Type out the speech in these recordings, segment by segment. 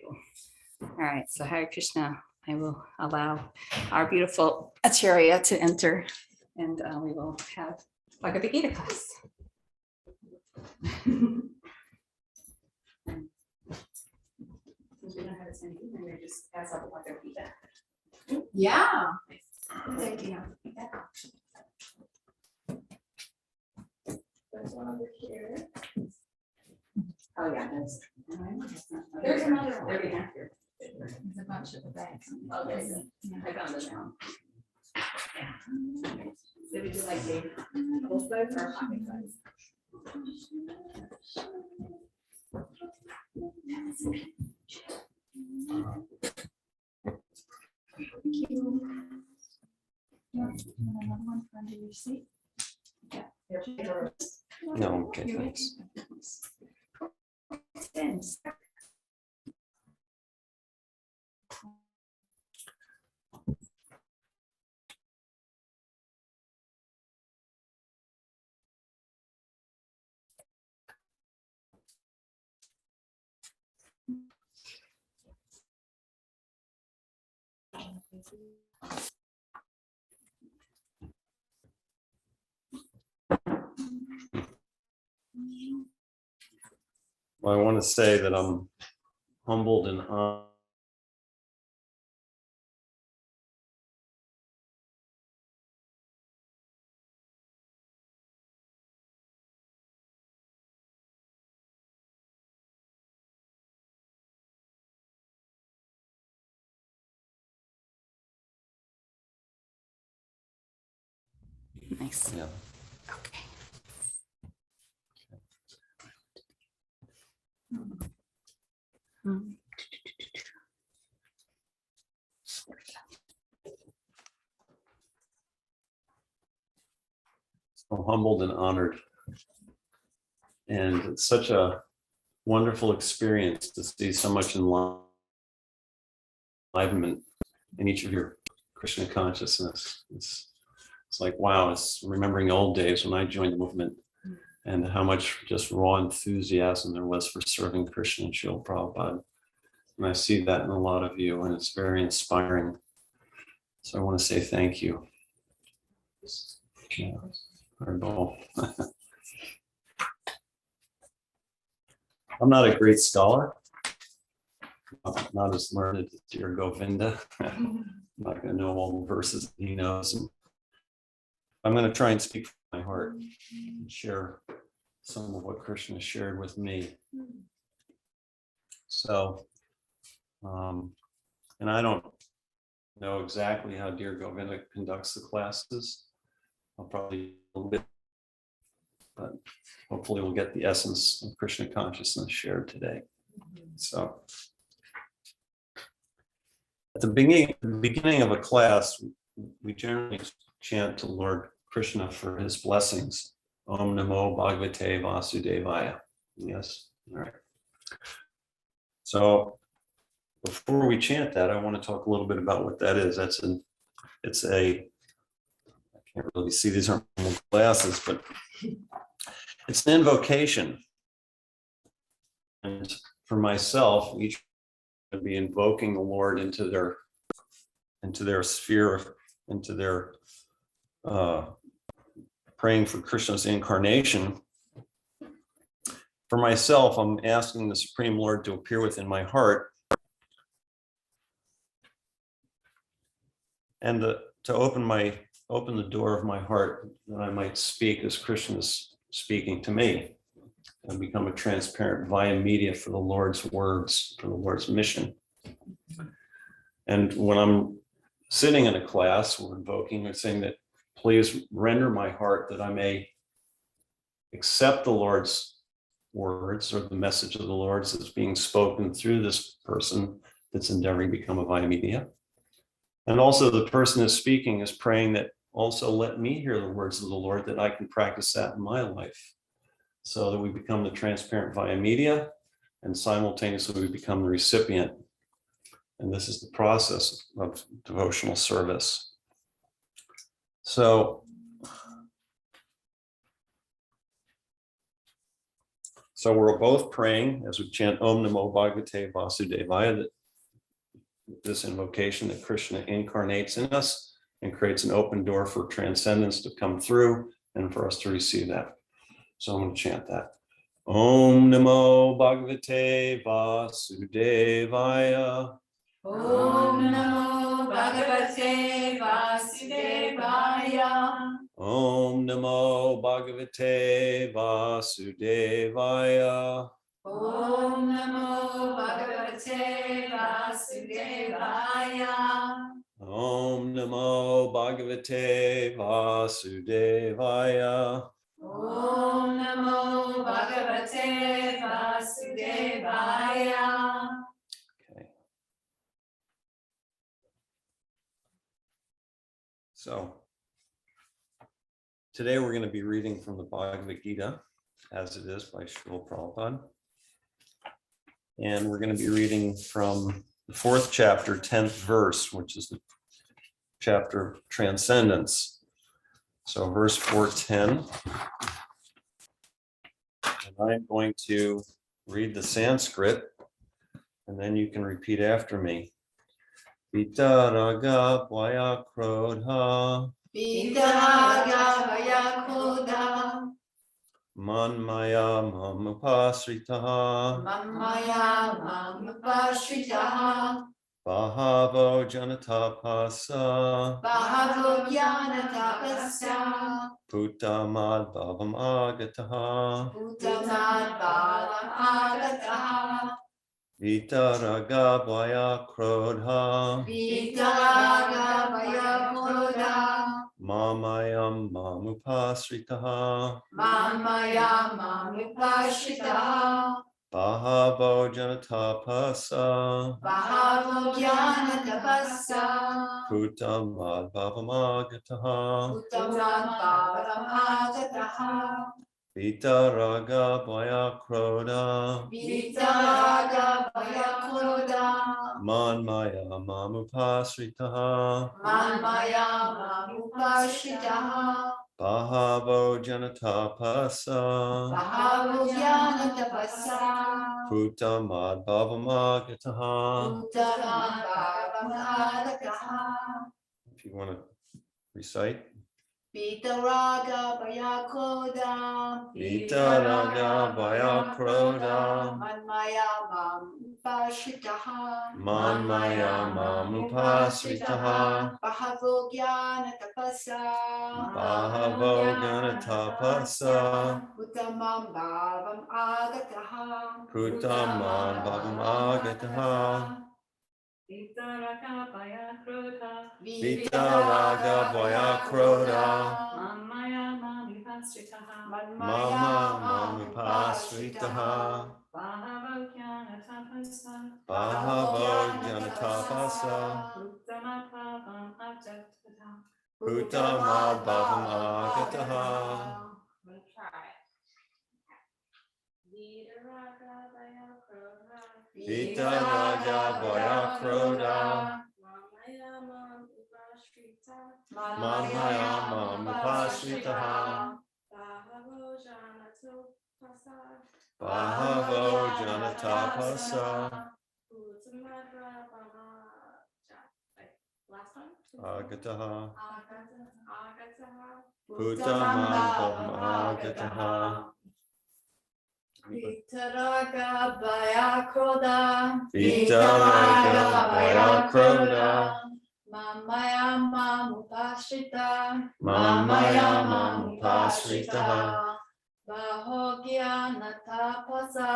Prabhu. All right, so Hare Krishna, I will allow our beautiful Acharya to enter, and we will have Bhagavad Gita class. Since we don't have a send, maybe just pass out the Bhagavad Gita. Yeah. Good idea. There's one over here. Oh, yeah, that's. There's another one. There we have here. There's a bunch of the bags. Oh, there you go. I found it now. Did we do like the full size or pocket size? Another one for under your seat. No, okay, thanks. Thanks. Well, I want to say that I'm humbled and honored. Nice. Yeah. Okay. I'm humbled and honored. And it's such a wonderful experience to see so much enlightenment in each of your Krishna consciousness. It's like, wow, it's remembering old days when I joined the movement and how much just raw enthusiasm there was for serving Krishna and Srila Prabhupada. And I see that in a lot of you, and it's very inspiring. So I want to say thank you. Yeah, very cool. I'm not a great scholar. I'm not as learned as dear Govinda. I'm not going to know all the verses that he knows. And I'm going to try and speak from my heart and share some of what Krishna shared with me. So, and I don't know exactly how dear Govinda conducts the classes. I'll probably a little bit, but hopefully we'll get the essence of Krishna consciousness shared today. So at the beginning of a class, we generally chant to Lord Krishna for his blessings. Om Namo Bhagavate Vasudevaya. Yes. All right. So before we chant that, I want to talk a little bit about what that is. I can't really see, these aren't glasses, but it's an invocation. And for myself, each would be invoking the Lord into their sphere, into their praying for Krishna's incarnation. For myself, I'm asking the Supreme Lord to appear within my heart and to open the door of my heart that I might speak as Krishna is speaking to me and become a transparent via media for the Lord's words, for the Lord's mission. And when I'm sitting in a class, we're invoking and saying that please render my heart that I may accept the Lord's words or the message of the Lord's that's being spoken through this person that's endeavoring to become a via media. And also the person is speaking is praying that also let me hear the words of the Lord, that I can practice that in my life, so that we become the transparent via media and simultaneously we become the recipient. And this is the process of devotional service. So So we're both praying as we chant Om Namo Bhagavate Vasudevaya, that this invocation that Krishna incarnates in us and creates an open door for transcendence to come through and for us to receive that. So I'm going to chant that. Om Namo Bhagavate Vasudevaya. Om Namo Bhagavate Vasudevaya. Om Namo Bhagavate Vasudevaya. Om Namo Bhagavate Vasudevaya. Om Namo Bhagavate Vasudevaya. Om Namo Bhagavate Vasudevaya. Okay. So today we're going to be reading from the Bhagavad Gita as it is by Srila Prabhupada. And we're going to be reading from the 4th chapter, 10th verse, which is the chapter of transcendence. So verse 410. And I'm going to read the Sanskrit, and then you can repeat after me. Vitaraga Vaya Krodha Vitaraga Vaya Krodha Manmaya Mamupasritaha Mamaya Mamupashritaha Bahavo Janatapasa Bahavo Jnanatapasya Putamad Bhavam Agataha Uttamad Bhavam Agataha Vitaraga Vaya Krodha Vitaraga Vaya Krodha Mamayam Mamupasritaha Mamaya Mamupashritaha Bahavo Janatapasa Bahavo Jnanatapasya Putamad Bhavam Agataha Uttamad Bhavam Agataha Vitaraga Vaya Krodha Vitaraga Vaya Krodha Manmaya Mamupasritaha Manmaya Mamupashritaha Bahavo Janatapasa Bahavo Jnanatapasya Putamad Bhavam Agataha. Uttamad Bhavam Agataha If you want to recite. Vitaraga Vaya Krodha Vitaraga Vaya Krodha Manmaya Mamupashritaha Manmaya Mamupasritaha Bahavo Jnanatapasya Bahavo Janatapasa Uttamam Bhavam Agataha Putamad Bhavam Agataha Vitaraga Vaya Krodha Vitaraga Vaya Krodha Mamaya Mamupasritaha Mama Mamupasritaha Bahavo Jnanatapasa Bahavo Janatapasa Uttamad Bhavam Agataha. Putamad Bhavam Agataha. We'll try it. Vitaraga Vaya Krodha Vitaraga Vaya Krodha Mamaya Mamupasritaha Mamaya Mamupasritaha Bahavo Jnanatapasa Bahavo Janatapasa Uttamad Bhavam last one. Agataha Agataha. Putamad Bhavam Agataha. Vitaraga Vaya Krodha Vitaraga Vaya Krodha Mamaya Mamupashritaha Mamaya Mamupasritaha Baho Jnanatapasa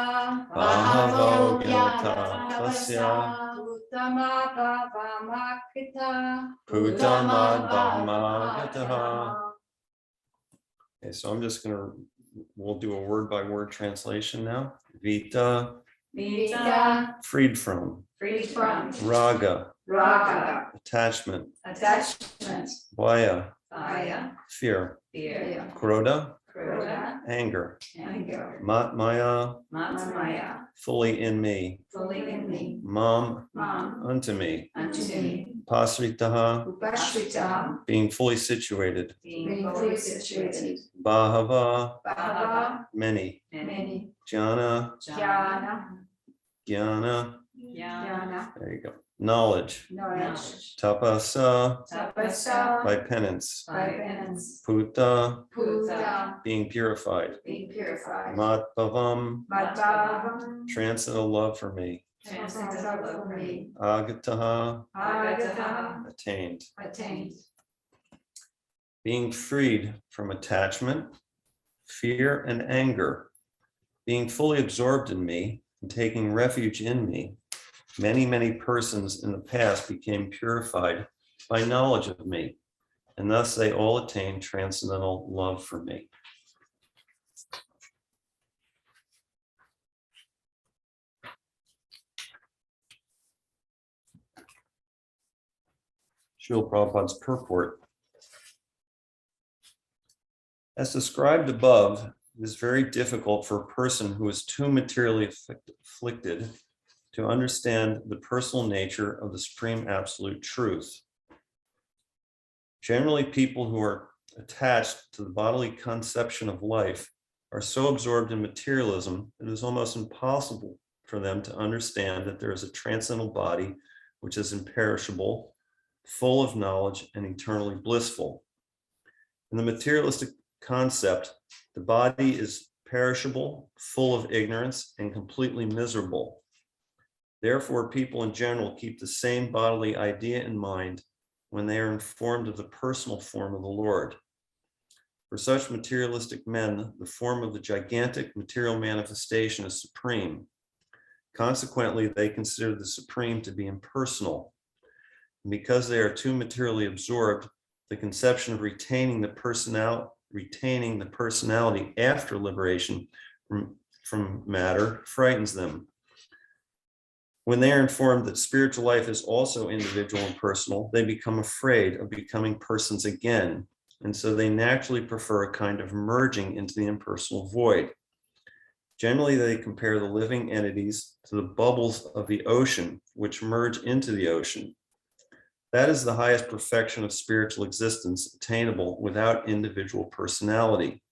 Bahavo Janatapasya Uttamad Bhavam Agataha Putamad Bhavam Agataha. Okay, so I'm just we'll do a word by word translation now. Vita, Vita, freed from. freed from. Raga, Raga, attachment. attachment. Vaya, Vaya. fear. Fear. Krodha, Krodha, anger, anger, Maya, Maya, fully in me, fully in me, Mam, Mam, unto me, unto me, Pasritaha, Upashrita, being fully situated, being fully situated, Bahava, Bhava, many, many, Jnana, Jnana, Jnana, Jnana, there you go, knowledge, knowledge, Tapasa, Tapasa, by penance, by penance, Puta, Puta, being purified, being purified, Matbhavam, Madhavam, transcendental love for me, transcendental love for me, Agataha, Agata, attained, attained, being freed from attachment, fear, and anger, being fully absorbed in me and taking refuge in me. Many, many persons in the past became purified by knowledge of me, and thus they all attained transcendental love for me. Srila Prabhupada's purport. As described above, it is very difficult for a person who is too materially afflicted to understand the personal nature of the supreme absolute truth. Generally, people who are attached to the bodily conception of life are so absorbed in materialism, it is almost impossible for them to understand that there is a transcendental body which is imperishable, full of knowledge, and eternally blissful. In the materialistic concept, the body is perishable, full of ignorance, and completely miserable. Therefore, people in general keep the same bodily idea in mind when they are informed of the personal form of the Lord. For such materialistic men, the form of the gigantic material manifestation is supreme. Consequently, they consider the supreme to be impersonal. And because they are too materially absorbed, the conception of retaining the personality after liberation from matter frightens them. When they are informed that spiritual life is also individual and personal, they become afraid of becoming persons again, and so they naturally prefer a kind of merging into the impersonal void. Generally, they compare the living entities to the bubbles of the ocean, which merge into the ocean. That is the highest perfection of spiritual existence, attainable without individual personality.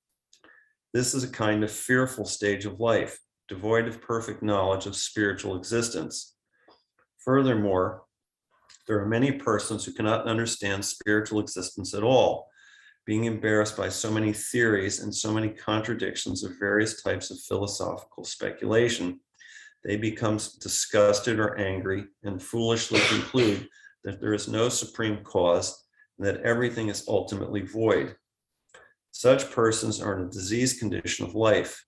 This is a kind of fearful stage of life, devoid of perfect knowledge of spiritual existence. Furthermore, there are many persons who cannot understand spiritual existence at all, being embarrassed by so many theories and so many contradictions of various types of philosophical speculation. They become disgusted or angry and foolishly conclude that there is no supreme cause and that everything is ultimately void. Such persons are in a diseased condition of life.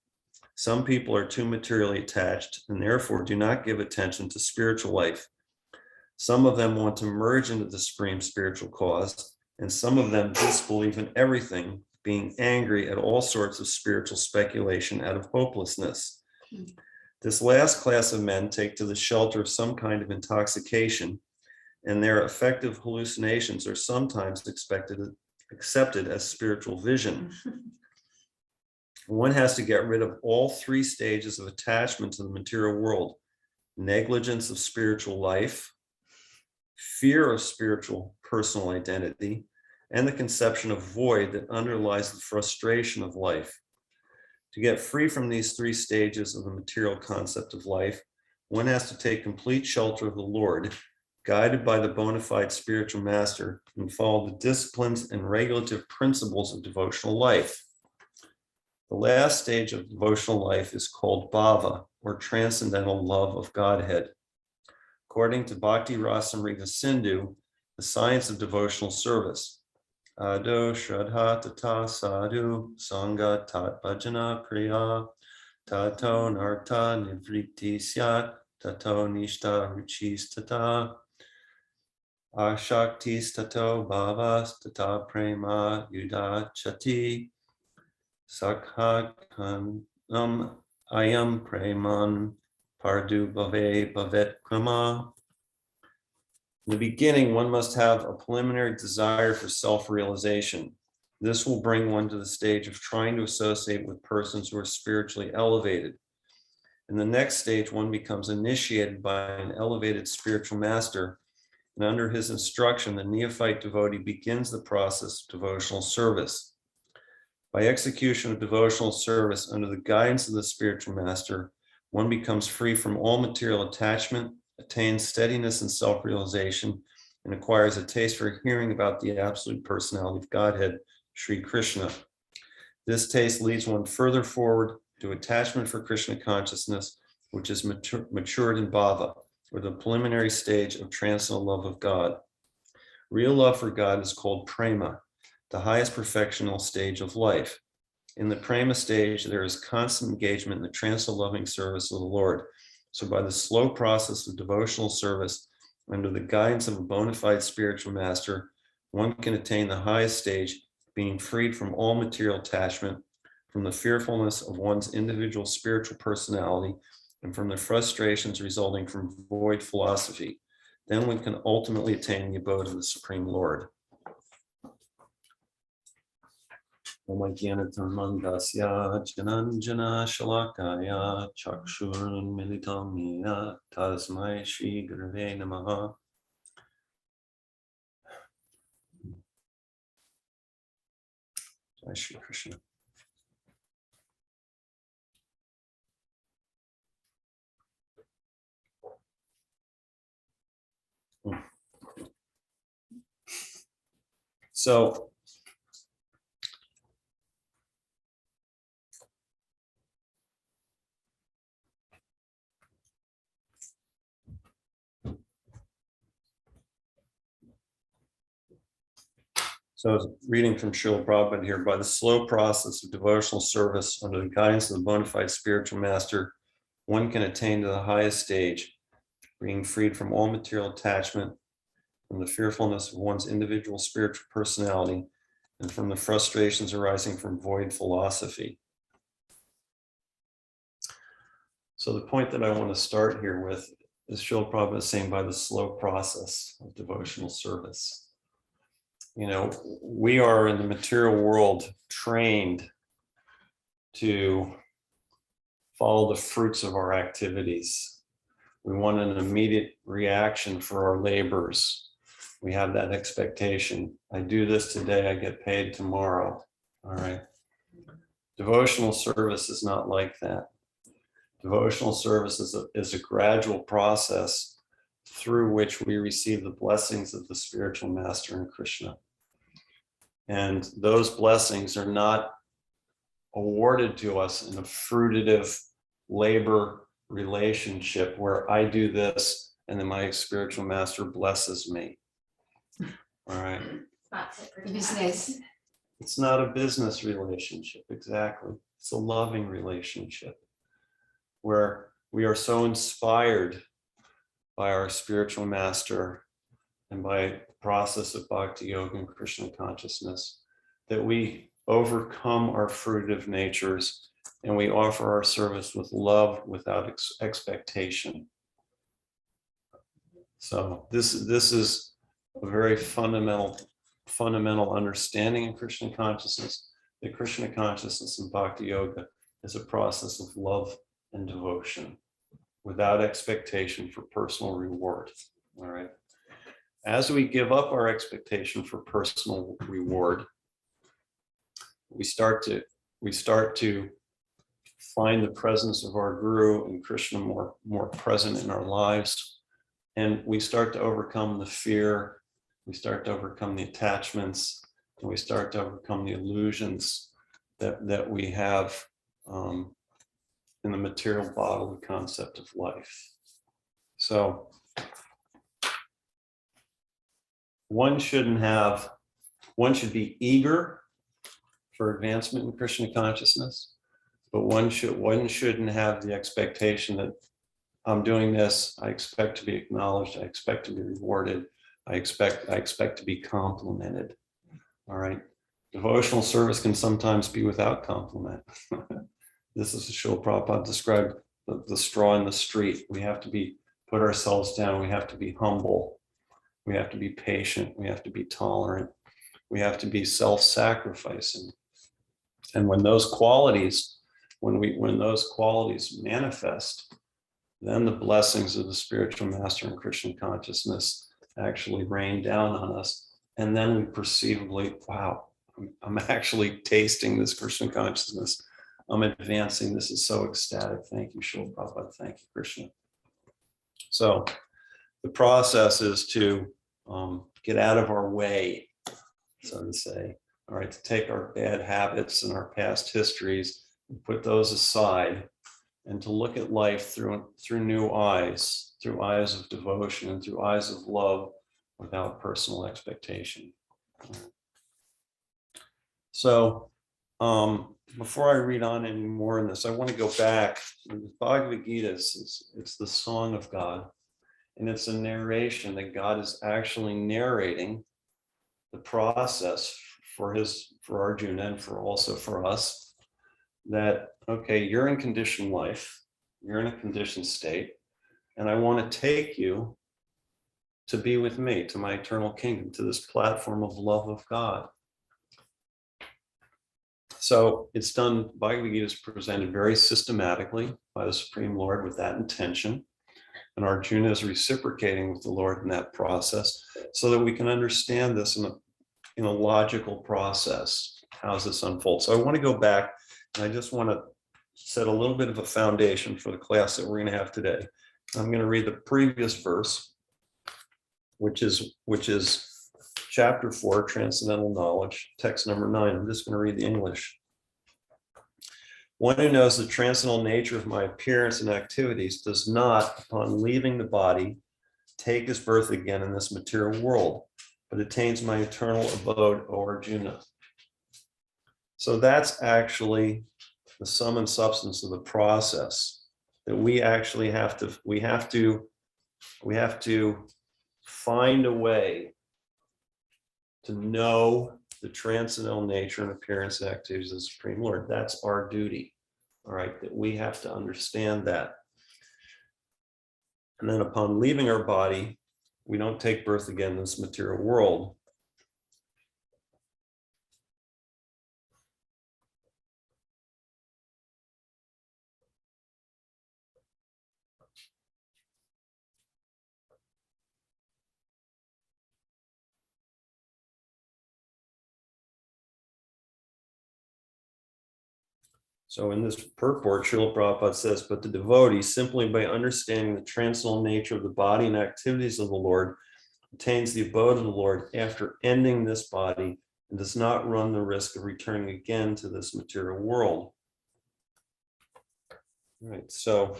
Some people are too materially attached and therefore do not give attention to spiritual life. Some of them want to merge into the supreme spiritual cause, and some of them disbelieve in everything, being angry at all sorts of spiritual speculation out of hopelessness. This last class of men take to the shelter of some kind of intoxication, and their affective hallucinations are sometimes accepted as spiritual vision. One has to get rid of all three stages of attachment to the material world: negligence of spiritual life, fear of spiritual personal identity, and the conception of void that underlies the frustration of life. To get free from these three stages of the material concept of life, one has to take complete shelter of the Lord, guided by the bona fide spiritual master, and follow the disciplines and regulative principles of devotional life. The last stage of devotional life is called bhava, or transcendental love of Godhead. According to Bhakti Rasamrita Sindhu, the science of devotional service, Ado Shraddha Tata Sadhu Sangha Tat Bhajana Kriya Tato Narta Nivriti Syat Tato Nishta Ruchis Tata Ashaktis Tato Bhavas Tata Prema Yuda Chati Sakha Kanam Ayam Preman Pardu Bhave Bhavet Krama. In the beginning, one must have a preliminary desire for self-realization. This will bring one to the stage of trying to associate with persons who are spiritually elevated. In the next stage, one becomes initiated by an elevated spiritual master, and under his instruction, the neophyte devotee begins the process of devotional service. By execution of devotional service under the guidance of the spiritual master, one becomes free from all material attachment, attains steadiness and self-realization, and acquires a taste for hearing about the absolute personality of Godhead, Sri Krishna. This taste leads one further forward to attachment for Krishna consciousness, which is matured in bhava, or the preliminary stage of transcendental love of God. Real love for God is called prema, the highest perfectional stage of life. In the prema stage, there is constant engagement in the transcendental loving service of the Lord. So by the slow process of devotional service, under the guidance of a bona fide spiritual master, one can attain the highest stage, being freed from all material attachment, from the fearfulness of one's individual spiritual personality, and from the frustrations resulting from void philosophy. Then one can ultimately attain the abode of the Supreme Lord. Omagyanathamandasya jananjana shalakaya chakshurun militam yena tasmai Shri Gurave Namaha. Jai Shri Krishna. So I was reading from Srila Prabhupada here. By the slow process of devotional service under the guidance of the bona fide spiritual master, one can attain to the highest stage, being freed from all material attachment, from the fearfulness of one's individual spiritual personality, and from the frustrations arising from void philosophy. So the point that I want to start here with is Srila Prabhupada saying by the slow process of devotional service. You know, we are in the material world trained to follow the fruits of our activities. We want an immediate reaction for our labors. We have that expectation. I do this today, I get paid tomorrow. All right. Devotional service is not like that. Devotional service is a gradual process through which we receive the blessings of the spiritual master and Krishna. And those blessings are not awarded to us in a fruitive labor relationship where I do this and then my spiritual master blesses me. All right. Business. It's not a business relationship, exactly. It's a loving relationship where we are so inspired by our spiritual master and by the process of bhakti yoga and Krishna consciousness that we overcome our fruitive natures and we offer our service with love without expectation. So this is a very fundamental understanding in Krishna consciousness. That Krishna consciousness and bhakti yoga is a process of love and devotion without expectation for personal reward. All right. As we give up our expectation for personal reward, we start to find the presence of our Guru and Krishna more present in our lives. And we start to overcome the fear, we start to overcome the attachments, and we start to overcome the illusions that we have in the material bodily concept of life. So one should be eager for advancement in Krishna consciousness, but one shouldn't have the expectation that I'm doing this, I expect to be acknowledged, I expect to be rewarded, I expect to be complimented. All right. Devotional service can sometimes be without compliment. This is Srila Prabhupada described the straw in the street. We have to put ourselves down, we have to be humble, we have to be patient, we have to be tolerant, We have to be self-sacrificing. And when those qualities, when those qualities manifest, then the blessings of the spiritual master and Krishna consciousness actually rain down on us. And then we perceivably, wow, I'm actually tasting this Krishna consciousness. I'm advancing. This is so ecstatic. Thank you, Srila Prabhupada. Thank you, Krishna. So the process is to get out of our way, so to say. All right, to take our bad habits and our past histories and put those aside, and to look at life through new eyes, through eyes of devotion and through eyes of love without personal expectation. So before I read on any more in this, I want to go back. The Bhagavad Gita it's the song of God, and it's a narration that God is actually narrating the process for Arjuna and also for us, that, okay, you're in conditioned life, you're in a conditioned state, and I want to take you to be with me, to my eternal kingdom, to this platform of love of God. So it's done, Bhagavad Gita is presented very systematically by the Supreme Lord with that intention. And Arjuna is reciprocating with the Lord in that process so that we can understand this in a logical process. How does this unfold? So I want to go back, and I just want to set a little bit of a foundation for the class that we're going to have today. I'm going to read the previous verse, which is chapter 4, Transcendental Knowledge, text number 9. I'm just going to read the English. One who knows the transcendental nature of my appearance and activities does not, upon leaving the body, take his birth again in this material world, but attains my eternal abode, O Arjuna. So that's actually the sum and substance of the process, that we actually have to find a way to know the transcendental nature and appearance and activities of the Supreme Lord. That's our duty, all right, that we have to understand that. And then upon leaving our body, we don't take birth again in this material world. So in this purport, Srila Prabhupada says, but the devotee, simply by understanding the transcendental nature of the body and activities of the Lord, attains the abode of the Lord after ending this body and does not run the risk of returning again to this material world. All right, so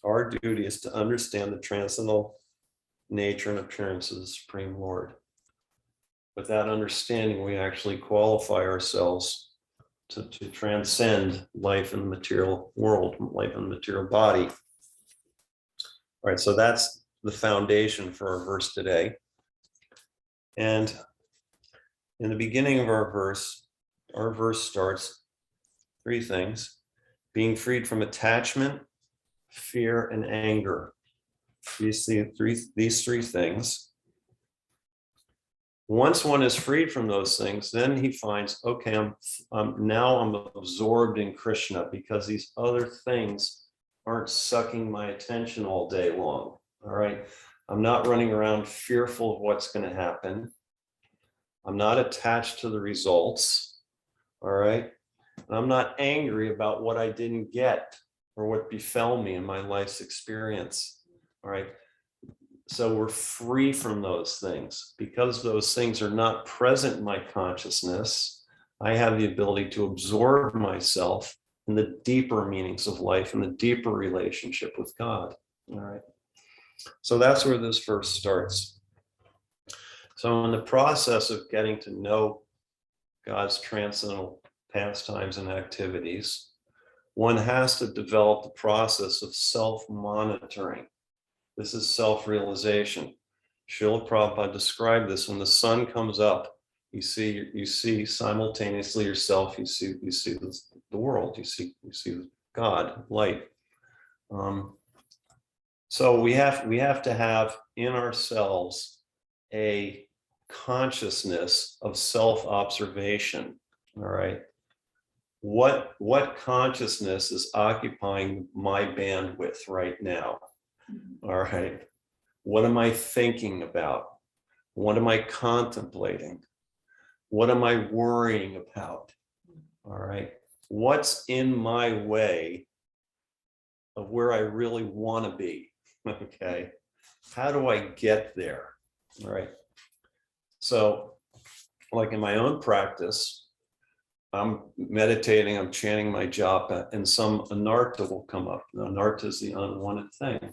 our duty is to understand the transcendental nature and appearance of the Supreme Lord. With that understanding, we actually qualify ourselves to transcend life in the material world, life in the material body. All right, so that's the foundation for our verse today. And in the beginning of our verse starts three things: being freed from attachment, fear, and anger. These three things. Once one is freed from those things, then he finds, okay, I'm absorbed in Krishna because these other things aren't sucking my attention all day long. All right. I'm not running around fearful of what's going to happen. I'm not attached to the results. All right. And I'm not angry about what I didn't get or what befell me in my life's experience. All right. So we're free from those things. Because those things are not present in my consciousness, I have the ability to absorb myself in the deeper meanings of life and the deeper relationship with God. All right. So that's where this verse starts. So in the process of getting to know God's transcendental pastimes and activities, one has to develop the process of self-monitoring. This is self-realization. Srila Prabhupada described this: when the sun comes up, you see simultaneously yourself, you see the world, you see God, light. So we have to have in ourselves a consciousness of self-observation. All right. What consciousness is occupying my bandwidth right now? All right. What am I thinking about? What am I contemplating? What am I worrying about? All right. What's in my way of where I really want to be? Okay. How do I get there? All right. So, like in my own practice, I'm meditating, I'm chanting my japa, and some anartha will come up. The anartha is the unwanted thing.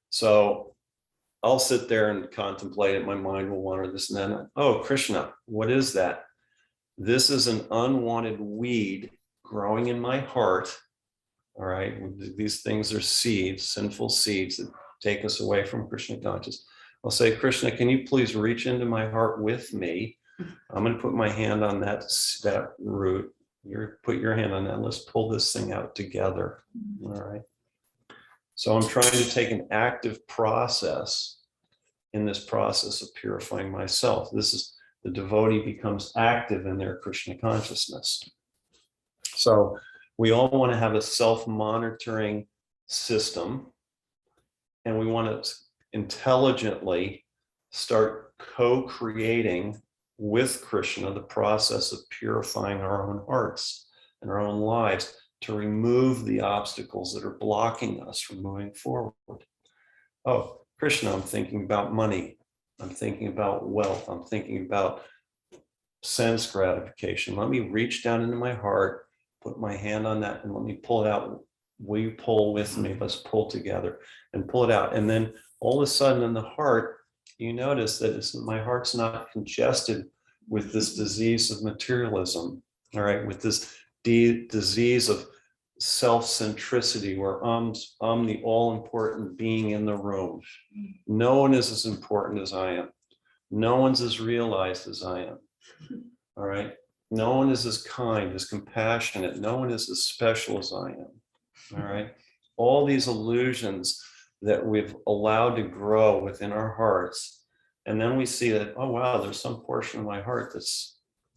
So I'll sit there and contemplate it. My mind will wander this and then. Oh, Krishna, what is that? This is an unwanted weed growing in my heart. All right. These things are seeds, sinful seeds that take us away from Krishna consciousness. I'll say, Krishna, can you please reach into my heart with me? I'm going to put my hand on that root. Put your hand on that. Let's pull this thing out together. All right. So I'm trying to take an active process in this process of purifying myself. This is the devotee becomes active in their Krishna consciousness. So we all want to have a self-monitoring system, and we want to intelligently start co-creating with Krishna the process of purifying our own hearts and our own lives to remove the obstacles that are blocking us from moving forward. Oh, Krishna, I'm thinking about money. I'm thinking about wealth. I'm thinking about sense gratification. Let me reach down into my heart, put my hand on that, and let me pull it out. Will you pull with me? Let's pull together and pull it out. And then all of a sudden in the heart, you notice that my heart's not congested with this disease of materialism, all right, with this disease of self-centricity where I'm the all-important being in the room. No one is as important as I am. No one's as realized as I am, all right? No one is as kind, as compassionate. No one is as special as I am, all right? All these illusions that we've allowed to grow within our hearts. And then we see that, oh, wow, there's some portion of my heart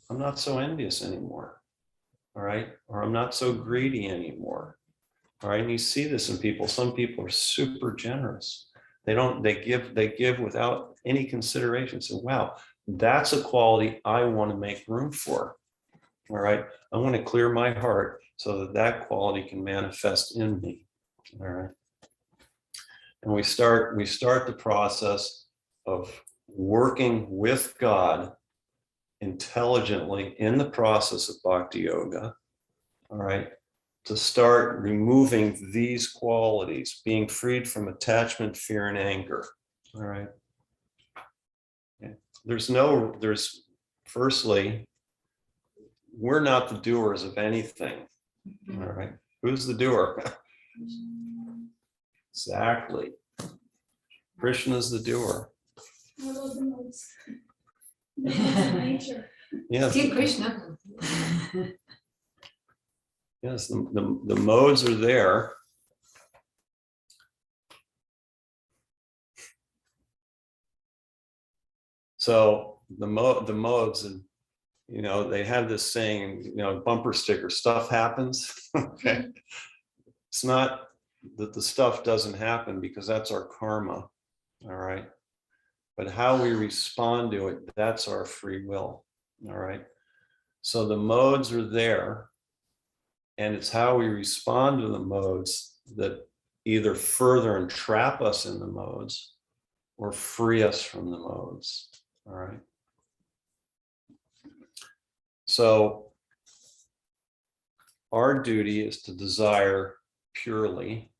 I'm not so envious anymore. All right. Or I'm not so greedy anymore. All right. And you see this in people. Some people are super generous. They give without any consideration. So, wow, that's a quality I want to make room for. All right. I want to clear my heart so that quality can manifest in me. All right. And we start the process of working with God intelligently in the process of bhakti yoga, all right, to start removing these qualities, being freed from attachment, fear, and anger, all right. Okay. Firstly, we're not the doers of anything, all right. Who's the doer? Exactly. Krishna's the doer. I love the modes. Nature. Yes. See Krishna. Yes, the modes are there. So the modes, and they have this saying, bumper sticker, stuff happens. Okay. It's not that the stuff doesn't happen because that's our karma. All right. But how we respond to it, that's our free will. All right. So the modes are there. And it's how we respond to the modes that either further entrap us in the modes or free us from the modes. All right. So our duty is to desire purely,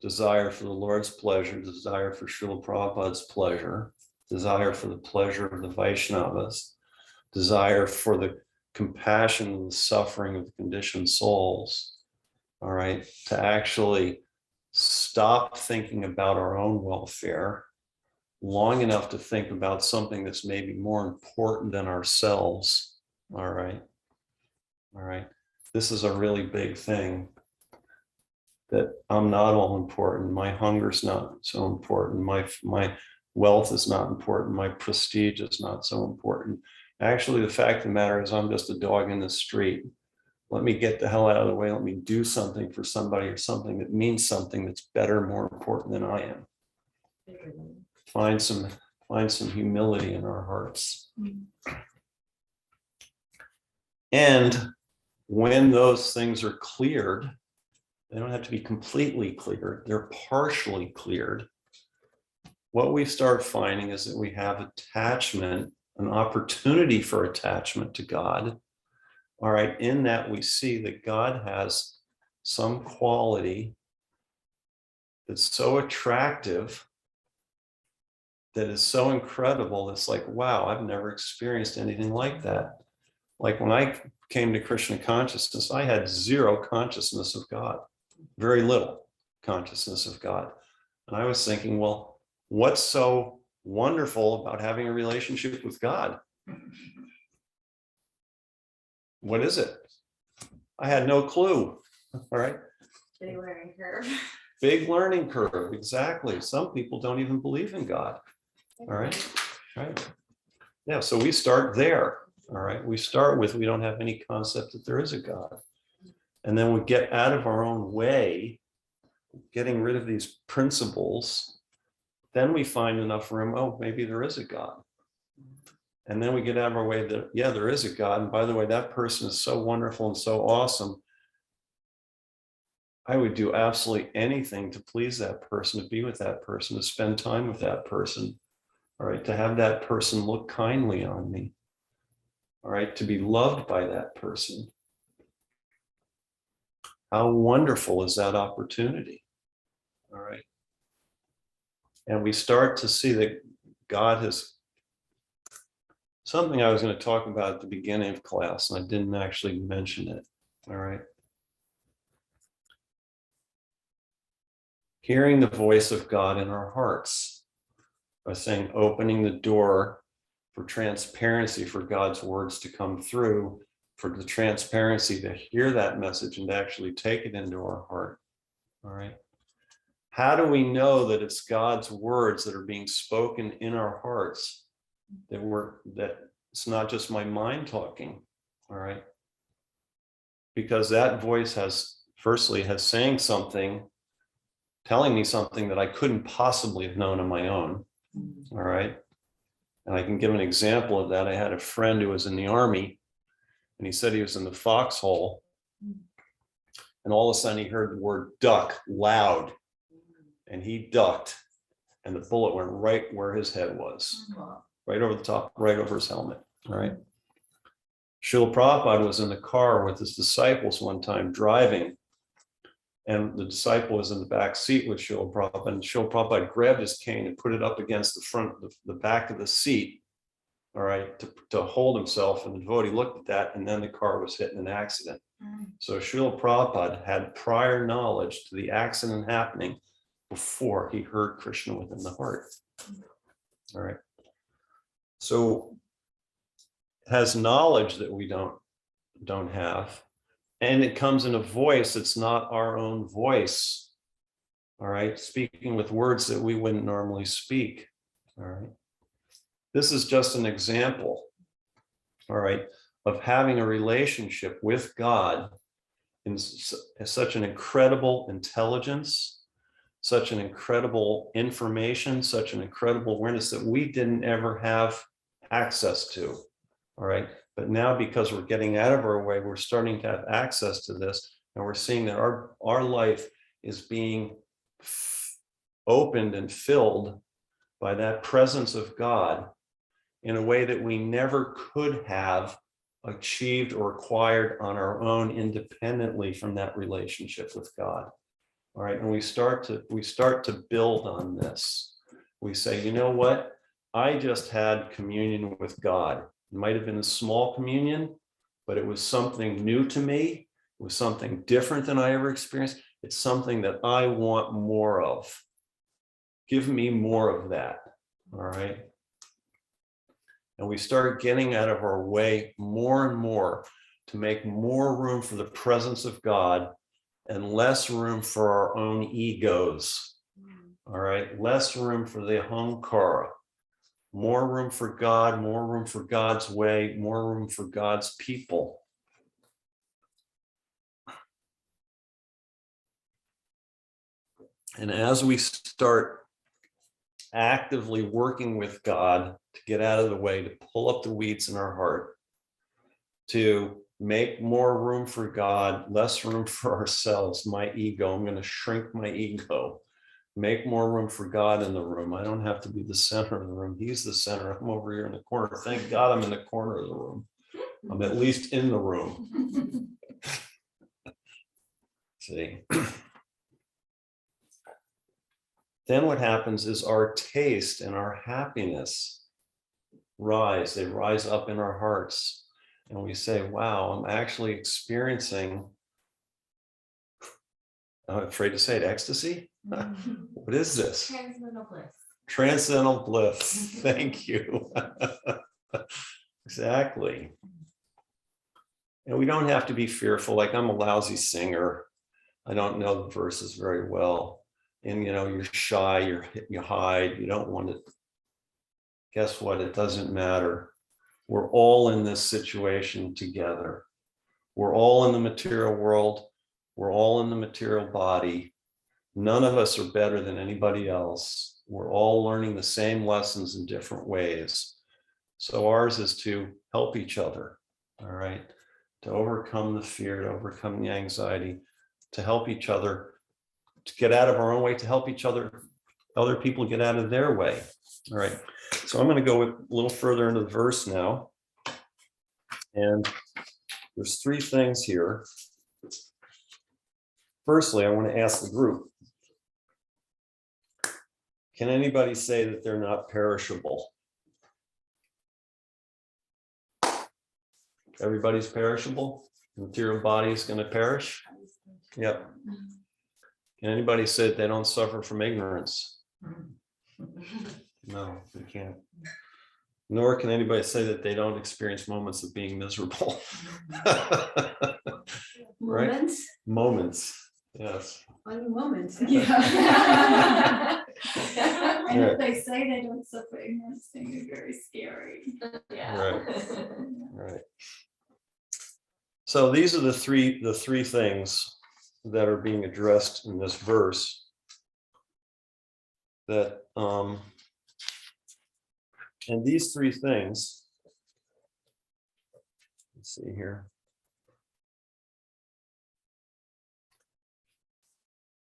desire for the Lord's pleasure, desire for Srila Prabhupada's pleasure, desire for the pleasure of the Vaishnavas, desire for the compassion and the suffering of the conditioned souls, all right, to actually stop thinking about our own welfare long enough to think about something that's maybe more important than ourselves, all right, all right. This is a really big thing, that I'm not all important. My hunger's not so important. My wealth is not important. My prestige is not so important. Actually, the fact of the matter is I'm just a dog in the street. Let me get the hell out of the way. Let me do something for somebody or something that means something that's better, more important than I am. Find some humility in our hearts. And when those things are cleared, they don't have to be completely cleared, they're partially cleared. What we start finding is that we have attachment, an opportunity for attachment to God. All right, in that we see that God has some quality that's so attractive, that is so incredible. It's like, wow, I've never experienced anything like that. Like when I came to Krishna consciousness, I had zero consciousness of God, very little consciousness of God. And I was thinking, well, what's so wonderful about having a relationship with God? What is it? I had no clue. All right. Big learning curve. Big learning curve. Exactly. Some people don't even believe in God. All right. Right. Yeah. So we start there. All right. We start with, we don't have any concept that there is a God. And then we get out of our own way, getting rid of these principles. Then we find enough room. Oh, maybe there is a God. And then we get out of our way that, yeah, there is a God. And by the way, that person is so wonderful and so awesome. I would do absolutely anything to please that person, to be with that person, to spend time with that person. All right, to have that person look kindly on me. All right, to be loved by that person. How wonderful is that opportunity? All right. And we start to see that God has, something I was going to talk about at the beginning of class, and I didn't actually mention it. All right. Hearing the voice of God in our hearts, by saying, opening the door for transparency, for God's words to come through, for the transparency to hear that message and to actually take it into our heart. All right. How do we know that it's God's words that are being spoken in our hearts, that it's not just my mind talking? All right. Because that voice has saying something, telling me something that I couldn't possibly have known on my own. All right. And I can give an example of that. I had a friend who was in the Army, and he said he was in the foxhole. And all of a sudden he heard the word duck loud, and he ducked, and the bullet went right where his head was, right over the top, right over his helmet. All right. Srila Prabhupada was in the car with his disciples one time driving, and the disciple was in the back seat with Srila Prabhupada, and Srila Prabhupada grabbed his cane and put it up against the front, the back of the seat, all right, to hold himself. And the devotee looked at that, and then the car was hit in an accident. So Srila Prabhupada had prior knowledge to the accident happening before he heard Krishna within the heart. All right. So has knowledge that we don't have. And it comes in a voice that's not our own voice. All right. Speaking with words that we wouldn't normally speak. All right. This is just an example, all right, of having a relationship with God in such an incredible intelligence, such an incredible information, such an incredible awareness that we didn't ever have access to. All right. But now, because we're getting out of our way, we're starting to have access to this, and we're seeing that our life is being opened and filled by that presence of God in a way that we never could have achieved or acquired on our own independently from that relationship with God. All right. And we start to build on this. We say, you know what? I just had communion with God. It might have been a small communion, but it was something new to me. It was something different than I ever experienced. It's something that I want more of. Give me more of that. All right. And we start getting out of our way more and more to make more room for the presence of God and less room for our own egos. All right, less room for the ahankara, more room for God, more room for God's way, more room for God's people. And as we start actively working with God to get out of the way, to pull up the weeds in our heart, to make more room for God, less room for ourselves, my ego, I'm going to shrink my ego, make more room for God in the room. I don't have to be the center of the room. He's the center. I'm over here in the corner. Thank God I'm in the corner of the room. I'm at least in the room. See? Then what happens is our taste and our happiness rise. They rise up in our hearts. And we say, wow, I'm actually experiencing, I'm afraid to say it, ecstasy? What is this? Transcendental bliss. Transcendental bliss. Thank you. Exactly. And we don't have to be fearful. Like, I'm a lousy singer. I don't know the verses very well. And, you're shy, you hide, you don't want to. Guess what? It doesn't matter. We're all in this situation together. We're all in the material world. We're all in the material body. None of us are better than anybody else. We're all learning the same lessons in different ways. So ours is to help each other, all right? To overcome the fear, to overcome the anxiety, to help each other, to get out of our own way, to help each other, other people get out of their way. All right. So I'm going to go a little further into the verse now. And there's three things here. Firstly, I want to ask the group, can anybody say that they're not perishable? Everybody's perishable? The material body is going to perish? Yep. Can anybody say that they don't suffer from ignorance? No, they can't. Nor can anybody say that they don't experience moments of being miserable. Right? Moments. Moments, yes. Only moments. Yeah. And Right. if they say they don't suffer ignorance, then you're very scary. Yeah. Right. So these are the three things that are being addressed in this verse. That and these three things, let's see here.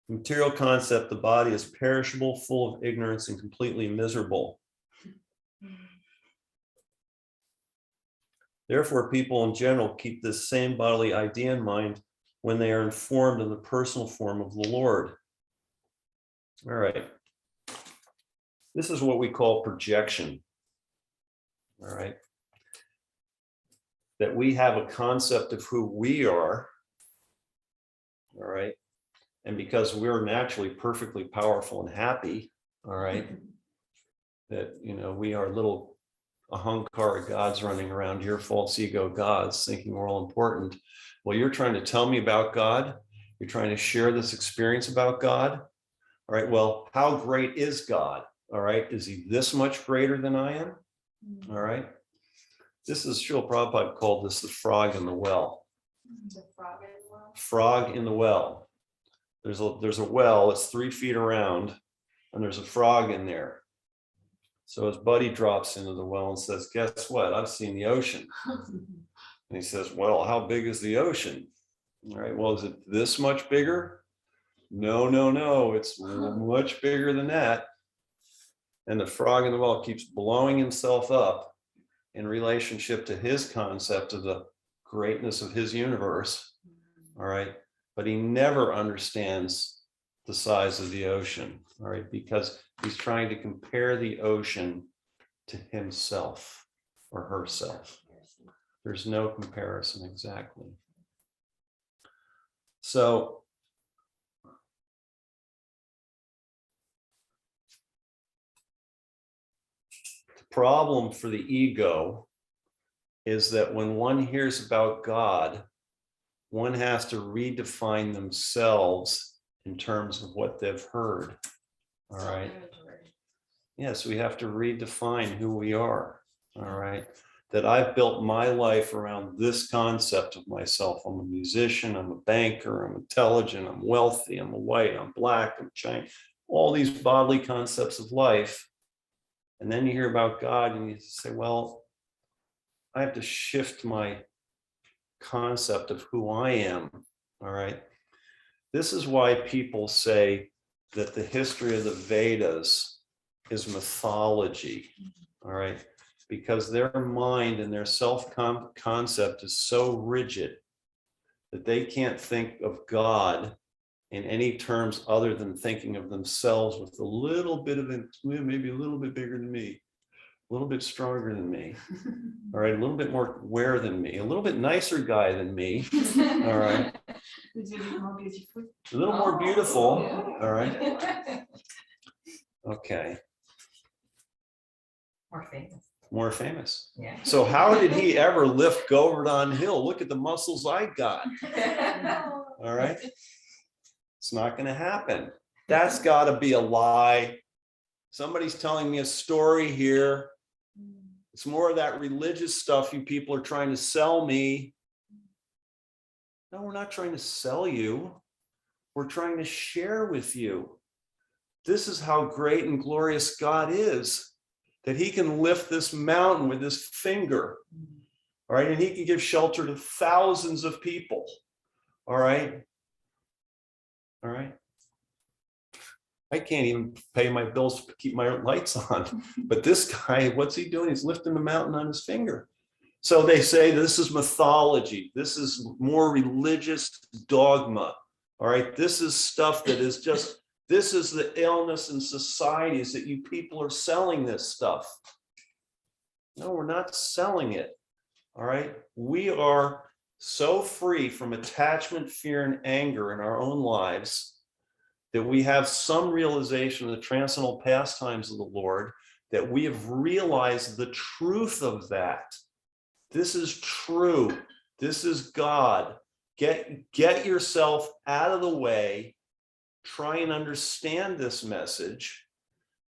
Material concept, the body is perishable, full of ignorance, and completely miserable. Therefore, people in general keep this same bodily idea in mind when they are informed of the personal form of the Lord. All right. This is what we call projection. All right. That we have a concept of who we are. All right. And because we're naturally perfectly powerful and happy, all right, that, we are little ahankara gods running around here, false ego gods, thinking we're all important. Well, you're trying to tell me about God. You're trying to share this experience about God. All right. Well, how great is God? All right. Is he this much greater than I am? All right. This is Srila Prabhupada called this the frog in the well. The frog in the well. Frog in the well. There's a well, it's 3 feet around, and there's a frog in there. So his buddy drops into the well and says, guess what? I've seen the ocean. And he says, well, how big is the ocean? All right, well, is it this much bigger? No, it's much bigger than that. And the frog in the well keeps blowing himself up in relationship to his concept of the greatness of his universe. All right. But he never understands the size of the ocean, all right, because he's trying to compare the ocean to himself or herself. There's no comparison, exactly. So the problem for the ego is that when one hears about God, one has to redefine themselves in terms of what they've heard. All right. Yes, we have to redefine who we are. All right. That I've built my life around this concept of myself. I'm a musician, I'm a banker, I'm intelligent, I'm wealthy, I'm white, I'm black, I'm Chinese, all these bodily concepts of life. And then you hear about God and you say, well, I have to shift my concept of who I am. All right. This is why people say that the history of the Vedas is mythology. All right. Because their mind and their self-concept is so rigid that they can't think of God in any terms other than thinking of themselves with a little bit of it, maybe a little bit bigger than me, a little bit stronger than me, all right, a little bit more aware than me, a little bit nicer guy than me, all right, a little more beautiful, all right, okay. More famous. More famous. Yeah. So how did he ever lift Govardhan Hill? Look at the muscles I got. All right. It's not going to happen. That's got to be a lie. Somebody's telling me a story here. It's more of that religious stuff you people are trying to sell me. No, we're not trying to sell you. We're trying to share with you. This is how great and glorious God is. That he can lift this mountain with his finger, all right, and he can give shelter to thousands of people, all right, all right. I can't even pay my bills to keep my lights on, but this guy, what's he doing? He's lifting the mountain on his finger. So they say this is mythology. This is more religious dogma, all right. This is stuff that is just. This is the illness in societies that you people are selling this stuff. No, we're not selling it. All right. We are so free from attachment, fear, and anger in our own lives that we have some realization of the transcendental pastimes of the Lord, that we have realized the truth of that. This is true. This is God. Get yourself out of the way. Try and understand this message,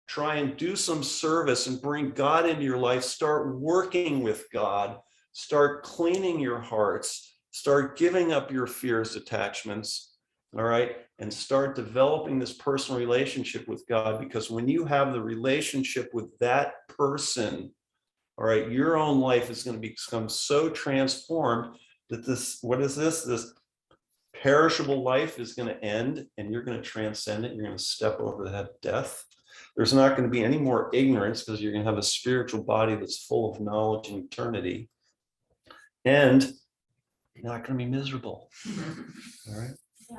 try and do some service and bring God into your life, start working with God, start cleaning your hearts, start giving up your fears, attachments, all right, and start developing this personal relationship with God, because when you have the relationship with that person, all right, your own life is going to become so transformed that this perishable life is going to end and you're going to transcend it. You're going to step over that death. There's not going to be any more ignorance because you're going to have a spiritual body that's full of knowledge and eternity. And you're not going to be miserable. All right. Yeah,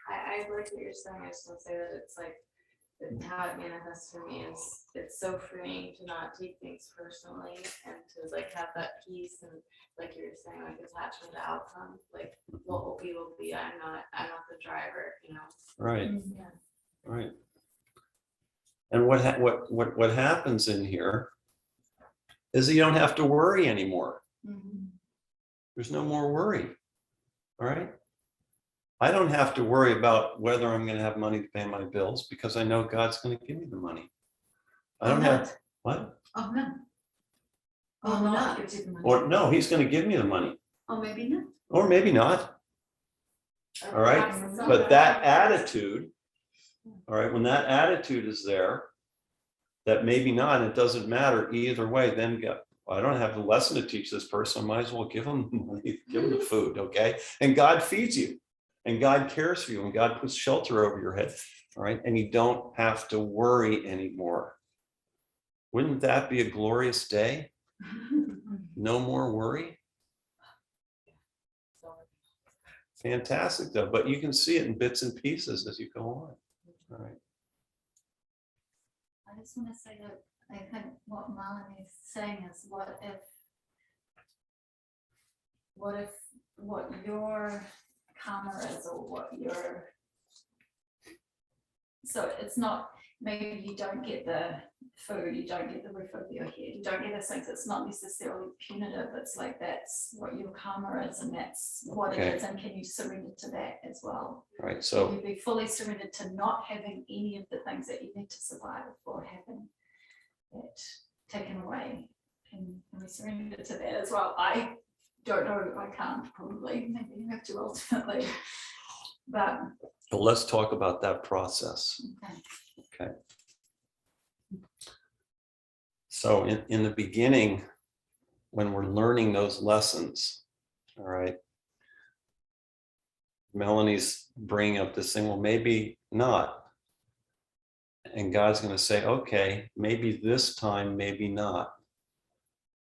I like what you're saying. I just want to say that it's like how it manifests for me is it's so freeing to not take things personally and to like have that peace and like you're saying, like attachment to outcome, like what will be. I'm not the driver, you know. Right. Yeah. Right. And what happens in here is that you don't have to worry anymore. Mhm. There's no more worry. All right. I don't have to worry about whether I'm going to have money to pay my bills because I know God's going to give me the money. I don't have what? Oh, no. Oh, Oh, no. not gives you the money. Or no, he's going to give me the money. Oh, maybe not. Or maybe not. All right. Perhaps But that attitude, all right, when that attitude is there, that maybe not, it doesn't matter either way, then I don't have the lesson to teach this person. I might as well give them money, give them the food, okay? And God feeds you, and God cares for you, and God puts shelter over your head, all right? And you don't have to worry anymore. Wouldn't that be a glorious day? No more worry? Fantastic, though, but you can see it in bits and pieces as you go on, all right? I just want to say that I think what Melanie is saying is what if what your karma is or what your, so it's not, maybe you don't get the food, you don't get the roof over your head, you don't get those things. It's not necessarily punitive. It's like that's what your karma is, and that's what Okay. it is. And can you surrender to that as well? All right, Can so, you be fully surrendered to not having any of the things that you need to survive, or having that taken away? Can we surrender to that as well? I don't know. I can't probably. Maybe you have to ultimately. But let's talk about that process. okay. So in the beginning, when we're learning those lessons, all right, Melanie's bringing up this thing, well, maybe not. And God's going to say, okay, maybe this time, maybe not.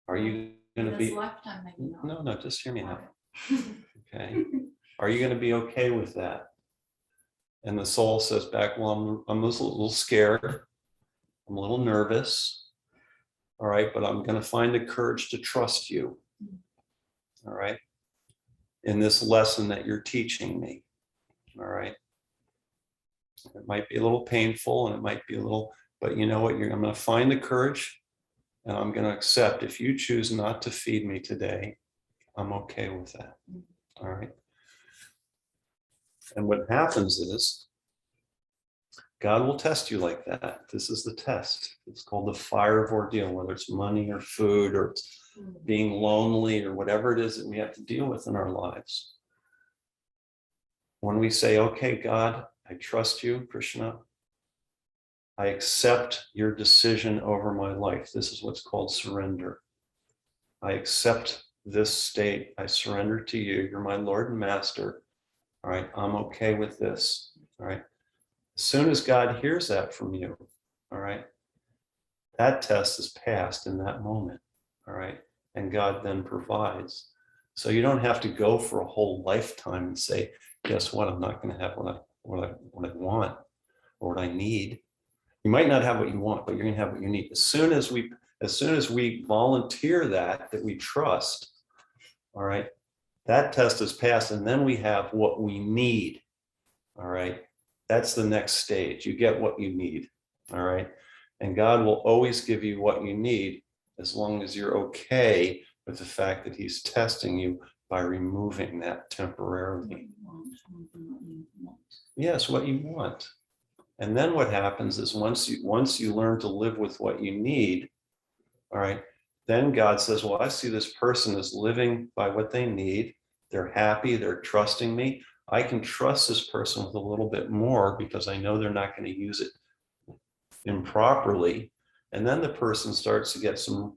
Are you going to This be, lifetime, maybe not. no, just hear me out. Okay. Okay. Are you going to be okay with that? And the soul says back, well, I'm a little scared. I'm a little nervous. All right, but I'm going to find the courage to trust you. All right. In this lesson that you're teaching me. All right. It might be a little painful and it might be a little, but you know what? I'm going to find the courage and I'm going to accept. If you choose not to feed me today, I'm okay with that. All right. And what happens is God will test you like that. This is the test. It's called the fire of ordeal, whether it's money or food or it's being lonely or whatever it is that we have to deal with in our lives. When we say, okay, God, I trust you, Krishna. I accept your decision over my life. This is what's called surrender. I accept this state. I surrender to you. You're my Lord and Master. All right, I'm okay with this. All right. As soon as God hears that from you, all right, that test is passed in that moment. All right. And God then provides. So you don't have to go for a whole lifetime and say, guess what? I'm not going to have what I want or what I need. You might not have what you want, but you're going to have what you need. As soon as we volunteer that we trust, all right, that test is passed, and then we have what we need. All right. That's the next stage. You get what you need. All right. And God will always give you what you need as long as you're okay with the fact that he's testing you by removing that temporarily. Yes, what you want. And then what happens is once you learn to live with what you need, all right, then God says, well, I see this person is living by what they need. They're happy, they're trusting me. I can trust this person with a little bit more because I know they're not going to use it improperly. And then the person starts to get some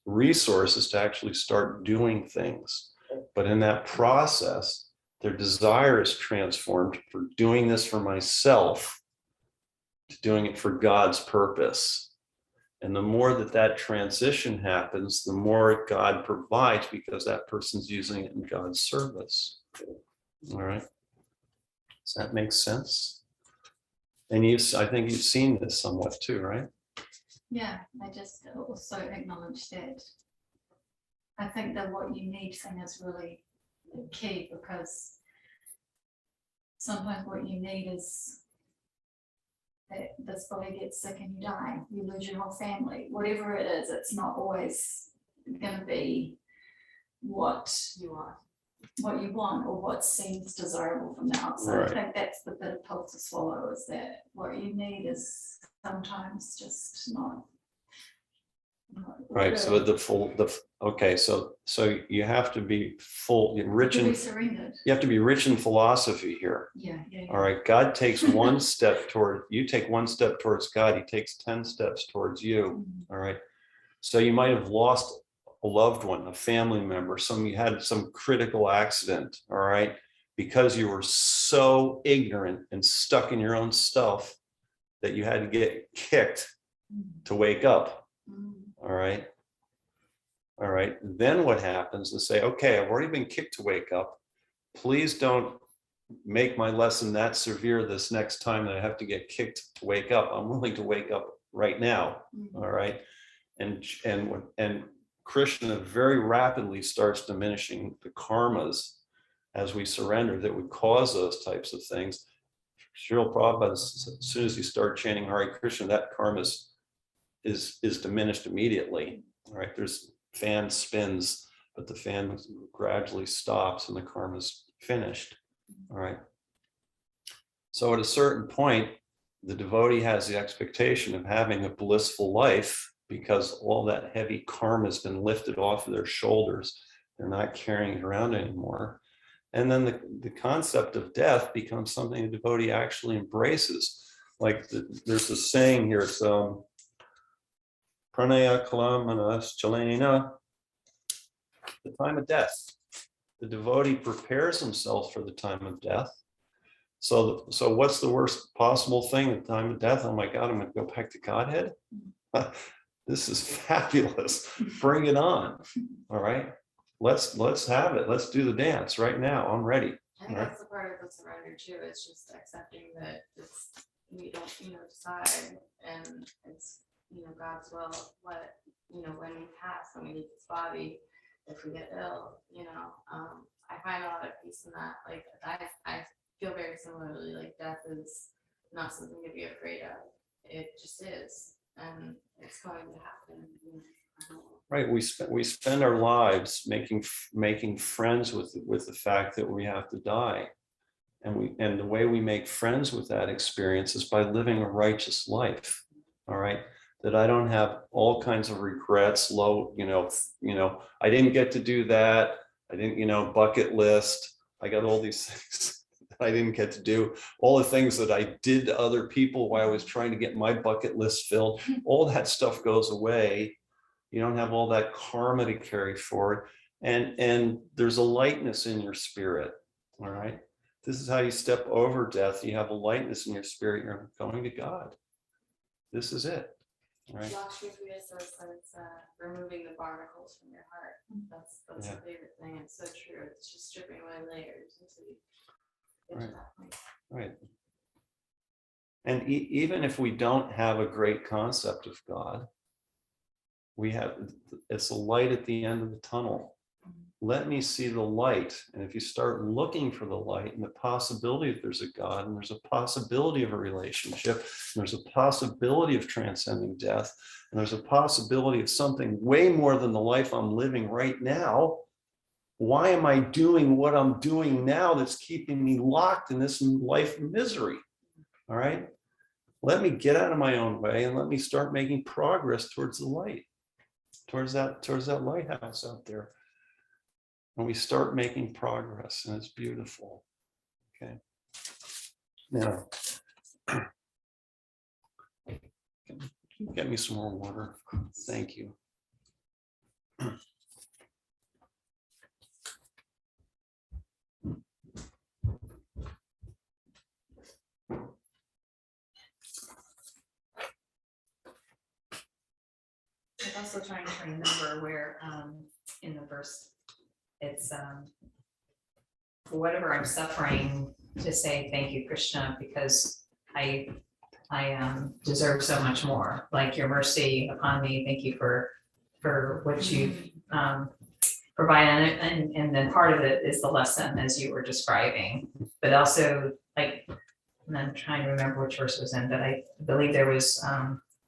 resources to actually start doing things. But in that process, their desire is transformed from doing this for myself to doing it for God's purpose. And the more that transition happens, the more God provides because that person's using it in God's service. All right. Does that make sense? And I think you've seen this somewhat too, right? Yeah, I just also acknowledge that I think that what you need thing is really key, because sometimes what you need is that this body gets sick and you die, you lose your whole family, whatever it is. It's not always going to be what you want or what seems desirable from the outside. Right. I think that's the bit of pill to swallow, is that what you need is sometimes just not Right. So so you have to be rich to be in, surrendered. you have to be rich in philosophy here. Yeah. All right. God takes one step toward, you take one step towards God, he takes 10 steps towards you. Mhm. All right. So you might have lost a loved one, a family member, you had some critical accident. All right. Because you were so ignorant and stuck in your own stuff that you had to get kicked to wake up. Mhm. All right. All right. Then what happens is say, okay, I've already been kicked to wake up. Please don't make my lesson that severe this next time that I have to get kicked to wake up. I'm willing to wake up right now. Mhm. All right. And Krishna very rapidly starts diminishing the karmas as we surrender that would cause those types of things. Srila Prabhupada, as soon as you start chanting Hare Krishna, that karma is diminished immediately. All right, there's fan spins, but the fan gradually stops and the karma is finished. All right. So at a certain point, the devotee has the expectation of having a blissful life because all that heavy karma has been lifted off of their shoulders. They're not carrying it around anymore. And then the concept of death becomes something a devotee actually embraces. Like there's a saying here, it's pranaya kalamanas chalena, the time of death. The devotee prepares himself for the time of death. So what's the worst possible thing at the time of death? Oh my God, I'm going to go back to Godhead. This is fabulous. Bring it on. All right. Let's have it. Let's do the dance right now. I'm ready. I think Right. that's the part of the surrender too. It's just accepting that it's, we don't, decide, and it's, God's will. What, when we pass, when we leave this body, if we get ill, I find a lot of peace in that. Like I feel very similarly. Like death is not something to be afraid of. It just is, and it's going to happen. Right. We spend our lives making friends with the fact that we have to die. And the way we make friends with that experience is by living a righteous life. All right. That I don't have all kinds of regrets, I didn't get to do that. I didn't, bucket list. I got all these things I didn't get to do, all the things that I did to other people while I was trying to get my bucket list filled. All that stuff goes away. You don't have all that karma to carry forward. And there's a lightness in your spirit. All right. This is how you step over death. You have a lightness in your spirit. You're going to God. This is it. All right. Lakshmi-Priya says that it's removing the barnacles from your heart. That's Yeah. the favorite thing. It's so true. It's just stripping away layers until you get Right. to that point. Right. And even if we don't have a great concept of God, it's a light at the end of the tunnel. Let me see the light. And if you start looking for the light and the possibility that there's a God, and there's a possibility of a relationship, and there's a possibility of transcending death, and there's a possibility of something way more than the life I'm living right now, why am I doing what I'm doing now that's keeping me locked in this life misery? All right. Let me get out of my own way and let me start making progress towards the light, towards that lighthouse out there. And we start making progress, and it's beautiful. Okay. Now, can you get me some more water? Thank you. I'm also trying to remember where in the verse it's for whatever I'm suffering, to say thank you, Krishna, because I deserve so much more. Like your mercy upon me. Thank you for what you've provided, and then part of it is the lesson as you were describing, but also like, and I'm trying to remember which verse was in, but I believe there was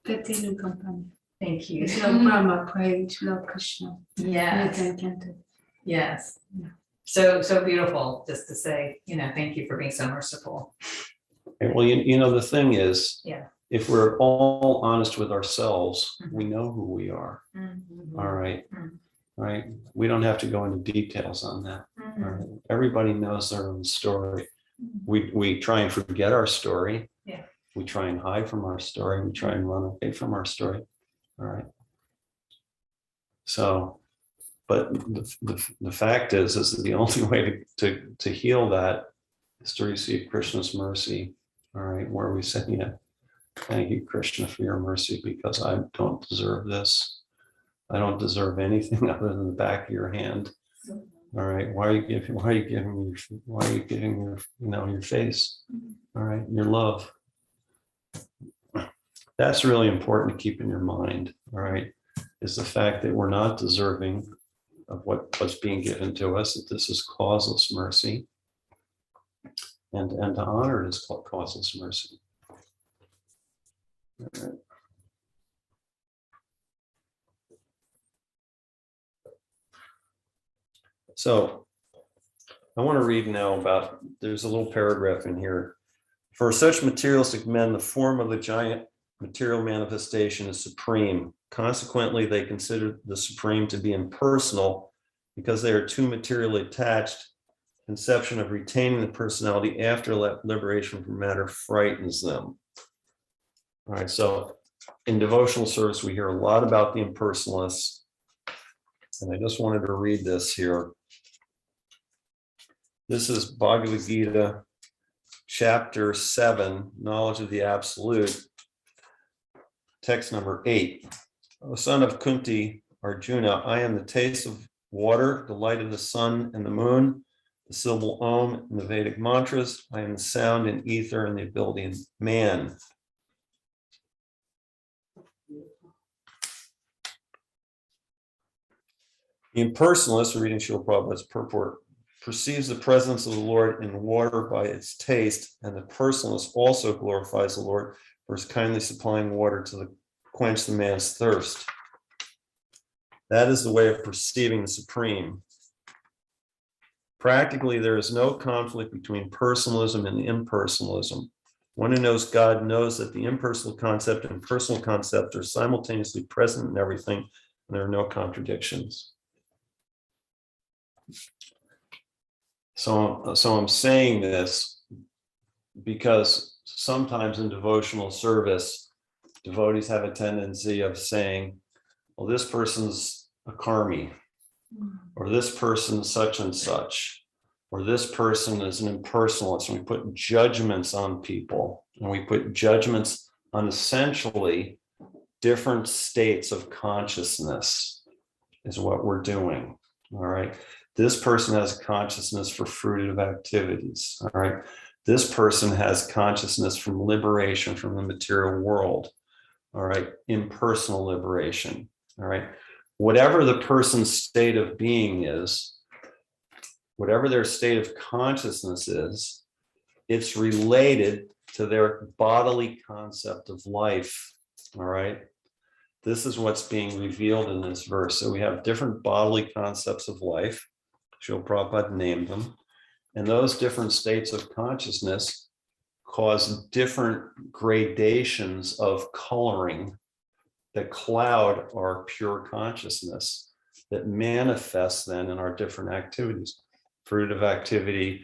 Continue company. thank you. It's Lord Brahma praying to Lord Krishna. Yes. Yes. So beautiful just to say, thank you for being so merciful. Okay, well, the thing is, Yeah. if we're all honest with ourselves, we know who we are. All right. Right. We don't have to go into details on that. All right. Everybody knows their own story. We try and forget our story. Yeah. We try and hide from our story. We try and run away from our story. All right. So, but the fact is that the only way to heal that is to receive Krishna's mercy. All right, where we say, thank you, Krishna, for your mercy, because I don't deserve this. I don't deserve anything other than the back of your hand. All right, why are you giving your face? All right, your love. That's really important to keep in your mind. All right, is the fact that we're not deserving of what's being given to us, that this is causeless mercy. and to honor his causeless mercy. All right. So I want to read now about, there's a little paragraph in here. For such materialistic men, the form of the giant material manifestation is supreme. Consequently, they consider the supreme to be impersonal because they are too materially attached. Conception of retaining the personality after liberation from matter frightens them. All right, so in devotional service, we hear a lot about the impersonalists. And I just wanted to read this here. This is Bhagavad Gita, chapter 7, Knowledge of the Absolute, text number 8. O son of Kunti, Arjuna, I am the taste of water, the light of the sun and the moon, the syllable Om in the Vedic mantras. I am the sound in ether and the ability in man. The impersonalist, reading Srila Prabhupada's purport, perceives the presence of the Lord in water by its taste, and the personalist also glorifies the Lord for his kindly supplying water to quench the man's thirst. That is the way of perceiving the supreme. Practically, there is no conflict between personalism and impersonalism. One who knows God knows that the impersonal concept and personal concept are simultaneously present in everything, and there are no contradictions. So I'm saying this because sometimes in devotional service, devotees have a tendency of saying, well, this person's a karmi, or this person's such and such, or this person is an impersonalist. And we put judgments on people, and we put judgments on essentially different states of consciousness is what we're doing. All right. This person has consciousness for fruitive activities. All right. This person has consciousness from liberation from the material world. All right. Impersonal liberation. All right. Whatever the person's state of being is, whatever their state of consciousness is, it's related to their bodily concept of life. All right. This is what's being revealed in this verse. So we have different bodily concepts of life. Srila Prabhupada named them. And those different states of consciousness cause different gradations of coloring that cloud our pure consciousness that manifests then in our different activities. Fruitive activity,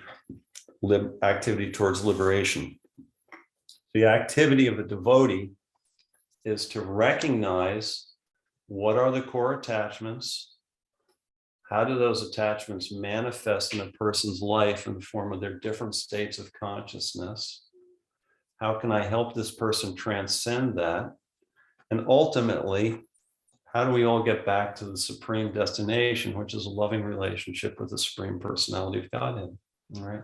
activity towards liberation. The activity of a devotee is to recognize what are the core attachments. How do those attachments manifest in a person's life in the form of their different states of consciousness? How can I help this person transcend that? And ultimately, how do we all get back to the supreme destination, which is a loving relationship with the Supreme Personality of Godhead? All right.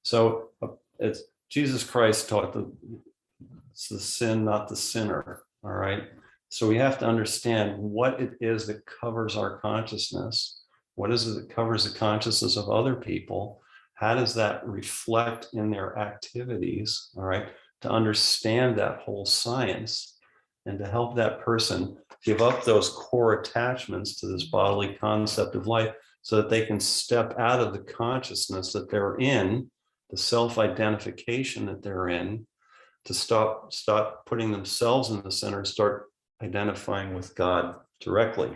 So it's Jesus Christ taught that it's the sin, not the sinner. All right. So we have to understand what it is that covers our consciousness. What is it that covers the consciousness of other people? How does that reflect in their activities? All right. To understand that whole science and to help that person give up those core attachments to this bodily concept of life so that they can step out of the consciousness that they're in, the self-identification that they're in, to stop putting themselves in the center and start identifying with God directly.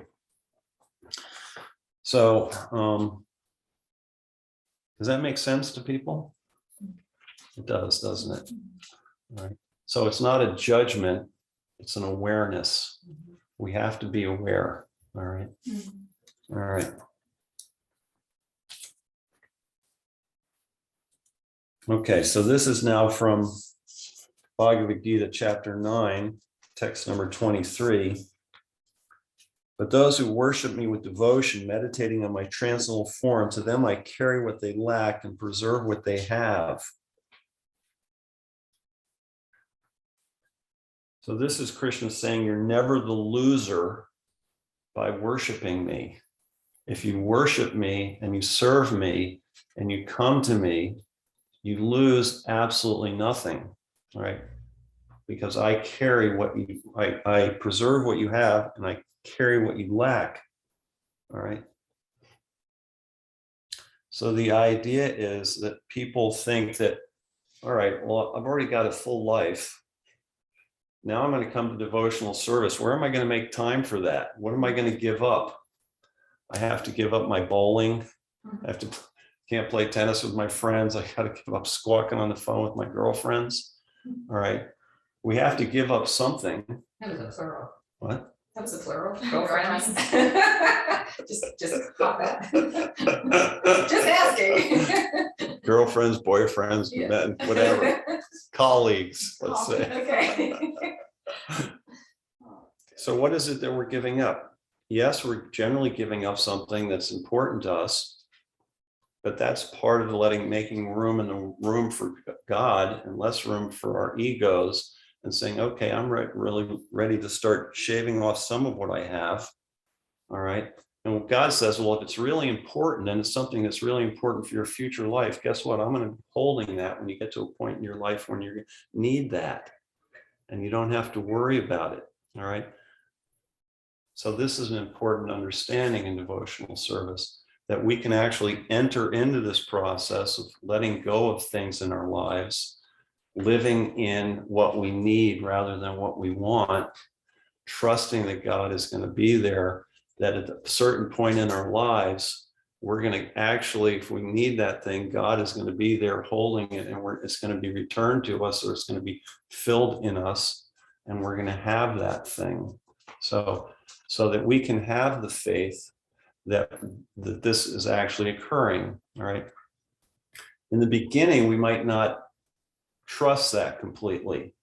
So, does that make sense to people? It does, doesn't it? All right. So it's not a judgment, it's an awareness. We have to be aware. All right. All right. Okay, so this is now from Bhagavad Gita, chapter 9, text number 23. But those who worship me with devotion, meditating on my transcendental form, to them I carry what they lack and preserve what they have. So this is Krishna saying you're never the loser by worshiping me. If you worship me and you serve me and you come to me, you lose absolutely nothing, right? Because I carry what you, I preserve what you have and I carry what you lack, all right? So the idea is that people think that, all right, well, I've already got a full life. Now I'm going to come to devotional service. Where am I going to make time for that? What am I going to give up? I have to give up my bowling. I have to, can't play tennis with my friends. I got to give up squawking on the phone with my girlfriends. All right. We have to give up something. That was a plural. What? That was a plural. Girlfriends. Just pop that. Just asking. Girlfriends, boyfriends, Yeah. men, whatever. Colleagues, let's say. Okay. So what is it that we're giving up? Yes, we're generally giving up something that's important to us, but that's part of the making room in the room for God and less room for our egos and saying, okay, I'm really ready to start shaving off some of what I have. All right. And what God says, well, if it's really important and it's something that's really important for your future life, guess what? I'm going to be holding that when you get to a point in your life when you need that and you don't have to worry about it. All right. So this is an important understanding in devotional service, that we can actually enter into this process of letting go of things in our lives, living in what we need rather than what we want, trusting that God is going to be there, that at a certain point in our lives, we're going to actually, if we need that thing, God is going to be there holding it, and it's going to be returned to us, or it's going to be filled in us, and we're going to have that thing. So that we can have the faith that this is actually occurring, all right? In the beginning, we might not trust that completely,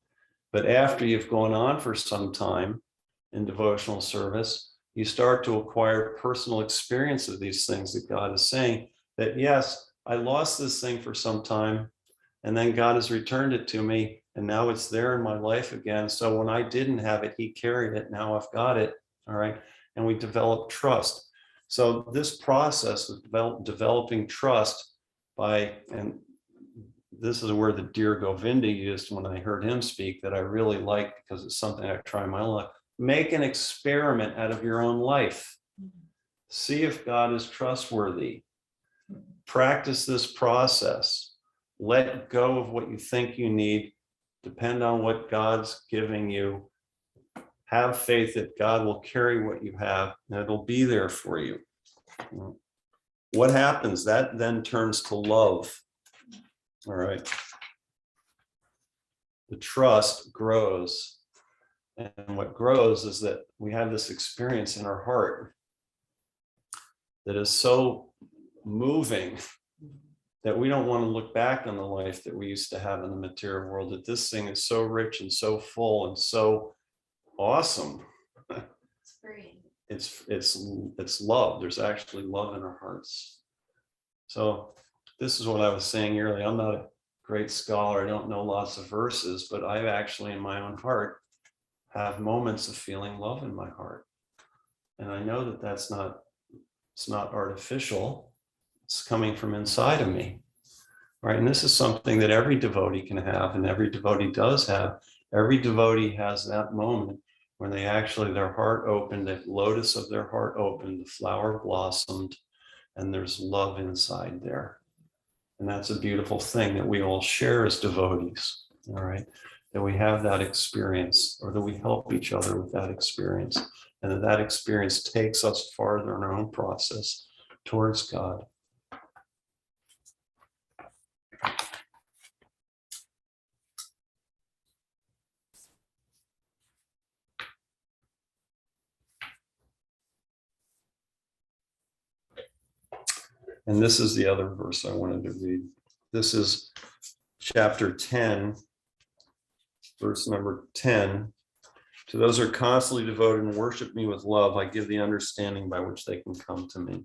but after you've gone on for some time in devotional service, you start to acquire personal experience of these things that God is saying, that yes, I lost this thing for some time, and then God has returned it to me, and now it's there in my life again. So when I didn't have it, he carried it, now I've got it, all right? And we develop trust. So this process of developing trust by, and this is a word that Dear Govinda used when I heard him speak that I really like because it's something I try in my life. Make an experiment out of your own life. See if God is trustworthy. Practice this process. Let go of what you think you need. Depend on what God's giving you. Have faith that God will carry what you have and it'll be there for you. What happens? That then turns to love. All right. The trust grows. And what grows is that we have this experience in our heart that is so moving that we don't want to look back on the life that we used to have in the material world, that this thing is so rich and so full and so awesome. It's free. It's love. There's actually love in our hearts. So this is what I was saying earlier. I'm not a great scholar. I don't know lots of verses, but I actually in my own heart have moments of feeling love in my heart. And I know that it's not artificial. It's coming from inside of me. Right. And this is something that every devotee can have, and every devotee does have. Every devotee has that moment when they actually, their heart opened, the lotus of their heart opened, the flower blossomed, and there's love inside there. And that's a beautiful thing that we all share as devotees, all right? That we have that experience, or that we help each other with that experience, and that experience takes us farther in our own process towards God. And this is the other verse I wanted to read. This is chapter 10, verse number 10. To those who are constantly devoted and worship me with love, I give the understanding by which they can come to me.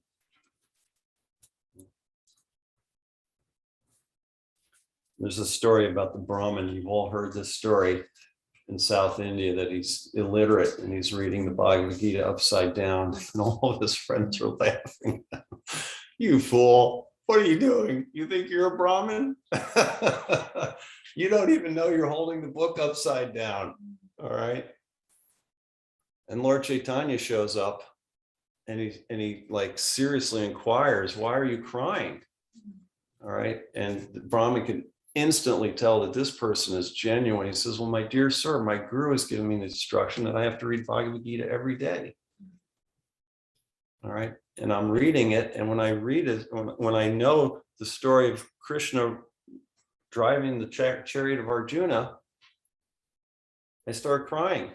There's a story about the Brahmin. You've all heard this story in South India, that he's illiterate and he's reading the Bhagavad Gita upside down, and all of his friends are laughing. You fool. What are you doing? You think you're a Brahmin? You don't even know you're holding the book upside down. All right. And Lord Chaitanya shows up and he like seriously inquires, why are you crying? All right. And the Brahmin can instantly tell that this person is genuine. He says, well, my dear sir, my guru has given me the instruction that I have to read Bhagavad Gita every day. All right. And I'm reading it. And when I read it, when I know the story of Krishna driving the chariot of Arjuna, I start crying.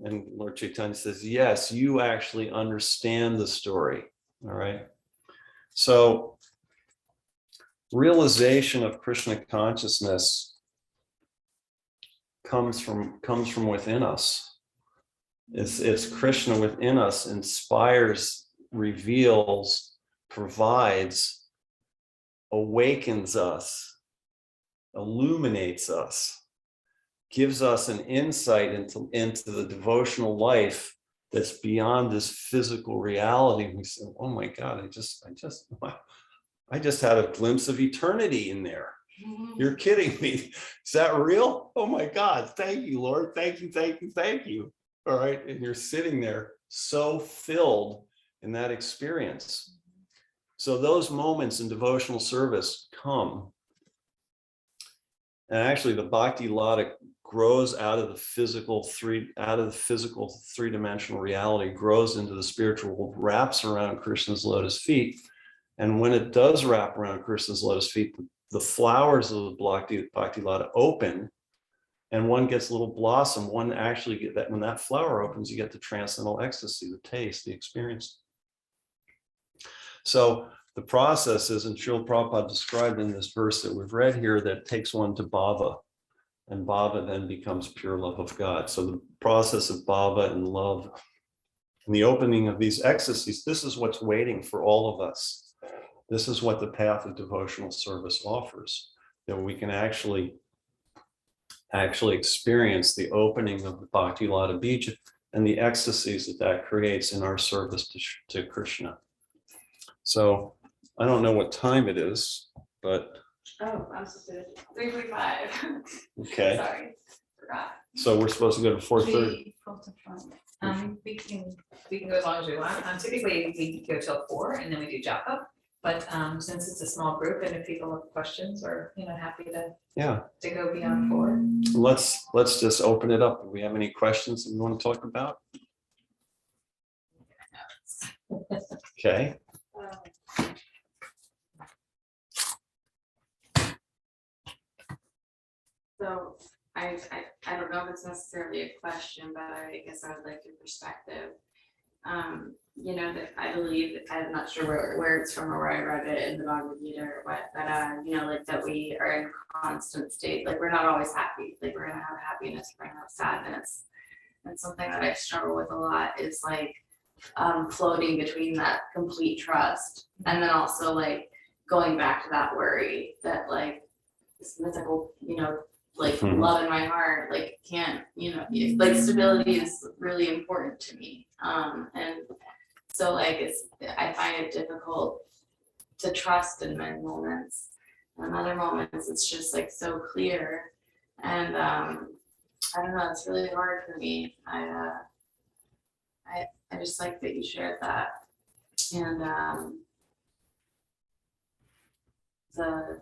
And Lord Chaitanya says, yes, you actually understand the story. All right. So realization of Krishna consciousness comes from within us. It's Krishna within us, inspires, reveals, provides, awakens us, illuminates us, gives us an insight into the devotional life that's beyond this physical reality. And we say, oh my God, I just had a glimpse of eternity in there. You're kidding me. Is that real? Oh my God. Thank you, Lord. Thank you, thank you, thank you. All right. And you're sitting there so filled in that experience. So those moments in devotional service come. And actually the Bhakti Lata grows out of the physical three-dimensional reality, grows into the spiritual world, wraps around Krishna's lotus feet. And when it does wrap around Krishna's lotus feet, the flowers of the Bhakti Lata open, and one gets a little blossom. One actually get that when that flower opens, you get the transcendental ecstasy, the taste, the experience. So the process is, and Srila Prabhupada described in this verse that we've read here, that takes one to bhava, and bhava then becomes pure love of God. So the process of bhava and love and the opening of these ecstasies, this is what's waiting for all of us. This is what the path of devotional service offers, that we can actually experience the opening of the Bhakti Lata Bija and the ecstasies that creates in our service to Krishna. So I don't know what time it is, but Oh, I'm supposed to 3:45. okay. Sorry, forgot. So we're supposed to go to 4:30. 3:45. We can go as long as we want. Typically we go till 4 and then we do japa. But since it's a small group and if people have questions, we're happy to go beyond 4. Let's just open it up. Do we have any questions that we want to talk about? Okay. So I don't know if it's necessarily a question, but I guess I would like your perspective. That I believe, I'm not sure where it's from or where I read it in the Bhagavad Gita or what, but like that we are in constant state, like we're not always happy, like we're gonna have happiness, we're gonna have sadness. And something that I struggle with a lot is like floating between that complete trust and then also like going back to that worry that like this mythical, like love in my heart, like can't, like stability is really important to me. And so like I find it difficult to trust in many moments. And other moments it's just like so clear. And I don't know, it's really hard for me. I just like that you shared that. And the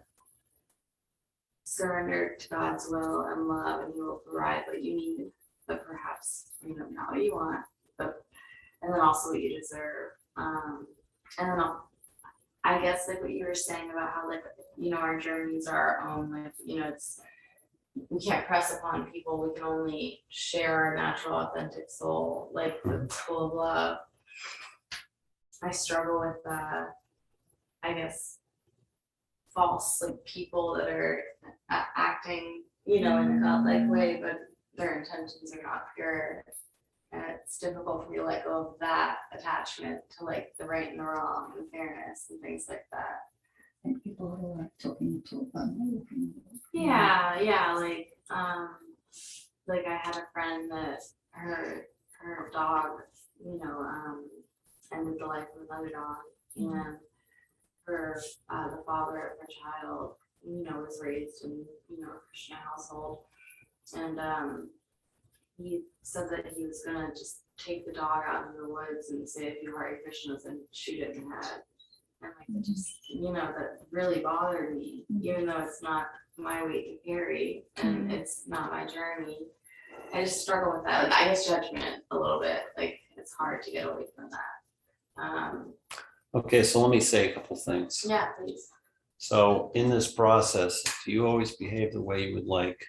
surrender to God's will and love, and He will provide what you need, but perhaps not what you want, and then also what you deserve. And then I guess like what you were saying about how like our journeys are our own. Like it's we can't press upon people. We can only share our natural, authentic soul, like that's full of love. I struggle with I guess false like people that are acting in a godlike way, but their intentions are not pure, and it's difficult for me to let go of that attachment to like the right and the wrong and fairness and things like that. And people who are talking to them. Yeah, like I had a friend that her dog ended the life of another dog, and her, the father of her child, was raised in, a Christian household. And he said that he was gonna just take the dog out in the woods and say a few Hare Krishnas and shoot it in the head. And like, it just, that really bothered me, even though it's not my weight to carry and it's not my journey. I just struggle with that. I guess judgment a little bit, like it's hard to get away from that. Okay, so let me say a couple things. Yeah, please. So in this process, do you always behave the way you would like?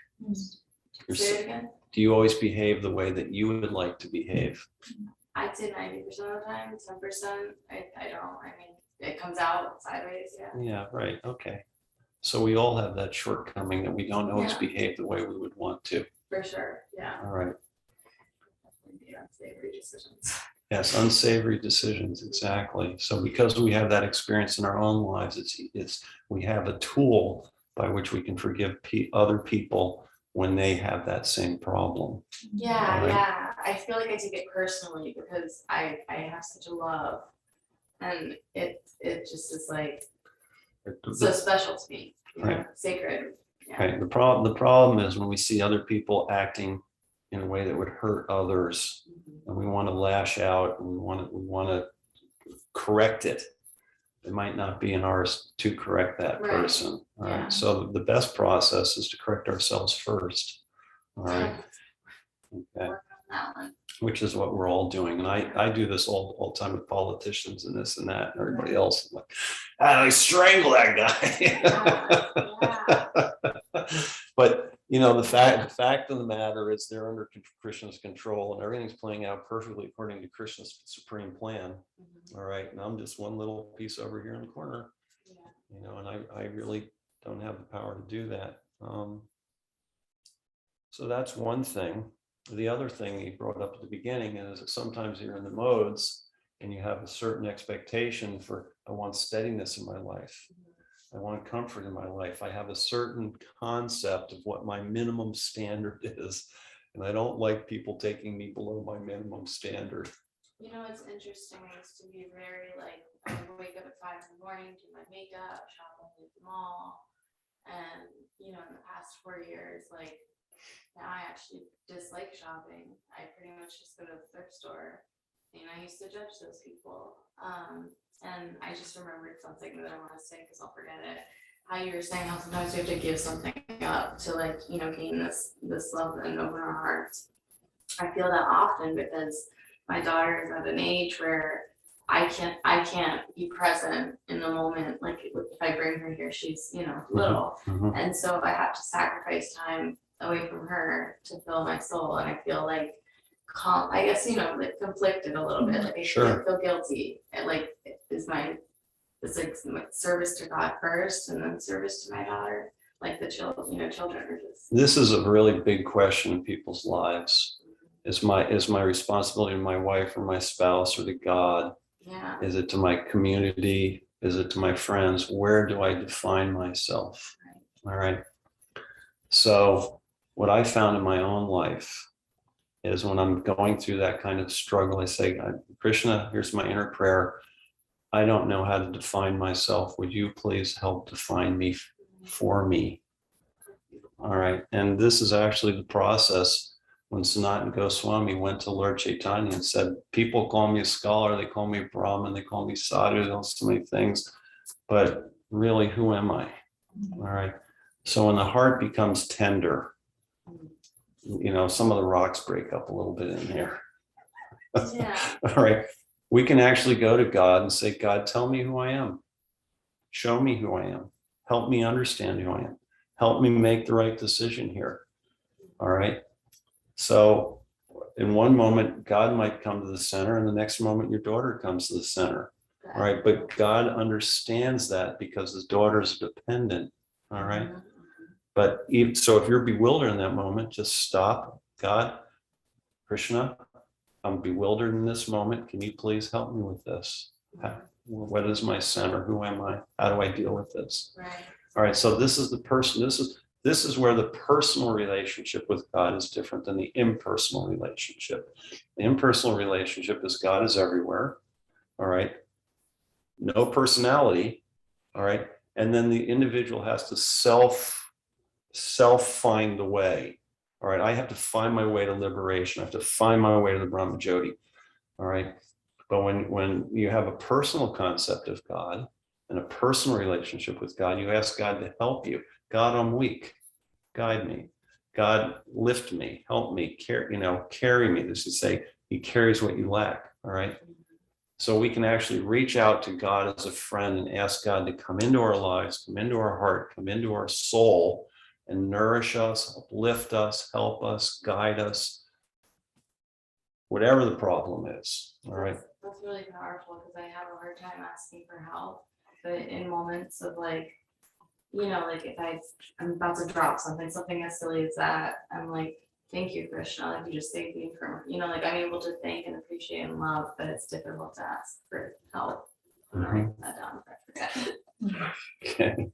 Say it again. Do you always behave the way that you would like to behave? I'd say 90% of the time, 10%, I don't, I mean, it comes out sideways, yeah. Yeah, right, okay. So we all have that shortcoming that we don't always Yeah. behave the way we would want to. For sure, yeah. All right. Definitely unsavory decisions. Yes, unsavory decisions, exactly. So because we have that experience in our own lives, we have a tool by which we can forgive other people when they have that same problem. Yeah, Right. yeah. I feel like I take it personally because I have such a love, and it just is like so special to me, Right. sacred. Yeah. Right. The problem is when we see other people acting in a way that would hurt others, and we want to lash out, and we want to correct it. It might not be in ours to correct that Right. person. All right. Yeah. So the best process is to correct ourselves first. All right. Okay. Work on that one. Which is what we're all doing. And I do this all the time with politicians and this and that and everybody else. I'm like, I strangle that guy. But the fact of the matter is they're under Krishna's control and everything's playing out perfectly according to Krishna's supreme plan. All right. And I'm just one little piece over here in the corner, Yeah. and I really don't have the power to do that. So that's one thing. The other thing he brought up at the beginning is that sometimes you're in the modes and you have a certain expectation for, I want steadiness in my life. I want comfort in my life. I have a certain concept of what my minimum standard is. And I don't like people taking me below my minimum standard. It's interesting. I used to be very like, I would wake up at 5 in the morning, do my makeup, shop at the mall. And, in the past 4 years, like, now I actually dislike shopping. I pretty much just go to the thrift store. I used to judge those people. And I just remembered something that I want to say because I'll forget it. How you were saying how sometimes you have to give something up to gain this love and open our hearts. I feel that often because my daughter is at an age where I can't be present in the moment. Like if I bring her here, she's little, Mhm. and so I have to sacrifice time away from her to fill my soul. And I feel like I guess like conflicted a little bit. Like I Sure. feel guilty. And like it's like my service to God first, and then service to my daughter. Like the children, children are just. This is a really big question in people's lives. Is my responsibility to my wife or my spouse or to God? Yeah. Is it to my community? Is it to my friends? Where do I define myself? All right. So what I found in my own life is when I'm going through that kind of struggle, I say, Krishna, here's my inner prayer. I don't know how to define myself. Would you please help define me for me? All right. And this is actually the process when Sanatana Goswami went to Lord Chaitanya and said, people call me a scholar, they call me a Brahmin, they call me sadhu, there's so many things, but really, who am I? All right. So when the heart becomes tender, some of the rocks break up a little bit in there. Yeah. All right. We can actually go to God and say, God, tell me who I am. Show me who I am. Help me understand who I am. Help me make the right decision here. All right. So in one moment, God might come to the center, and the next moment, your daughter comes to the center. All right. But God understands that because his daughter is dependent. All right. But so if you're bewildered in that moment, just stop. God, Krishna, I'm bewildered in this moment. Can you please help me with this? What is my center? Who am I? How do I deal with this? Right. All right. So this is the person. This is where the personal relationship with God is different than the impersonal relationship. The impersonal relationship is God is everywhere. All right. No personality. All right. And then the individual has to self find the way. All right. I have to find my way to liberation. I have to find my way to the Brahma Jyoti. All right. But when you have a personal concept of God and a personal relationship with God, you ask God to help you. God, I'm weak. Guide me. God, lift me, help me, carry me. This is say he carries what you lack. All right. So we can actually reach out to God as a friend and ask God to come into our lives, come into our heart, come into our soul and nourish us, uplift us, help us, guide us, whatever the problem is. All right. That's really powerful because I have a hard time asking for help, but in moments of like, like if I'm about to drop something as silly as that, I'm like, thank you, Krishna, like you just saved me from, like I'm able to thank and appreciate and love, but it's difficult to ask for help. I'm gonna write that down if I forget. Okay.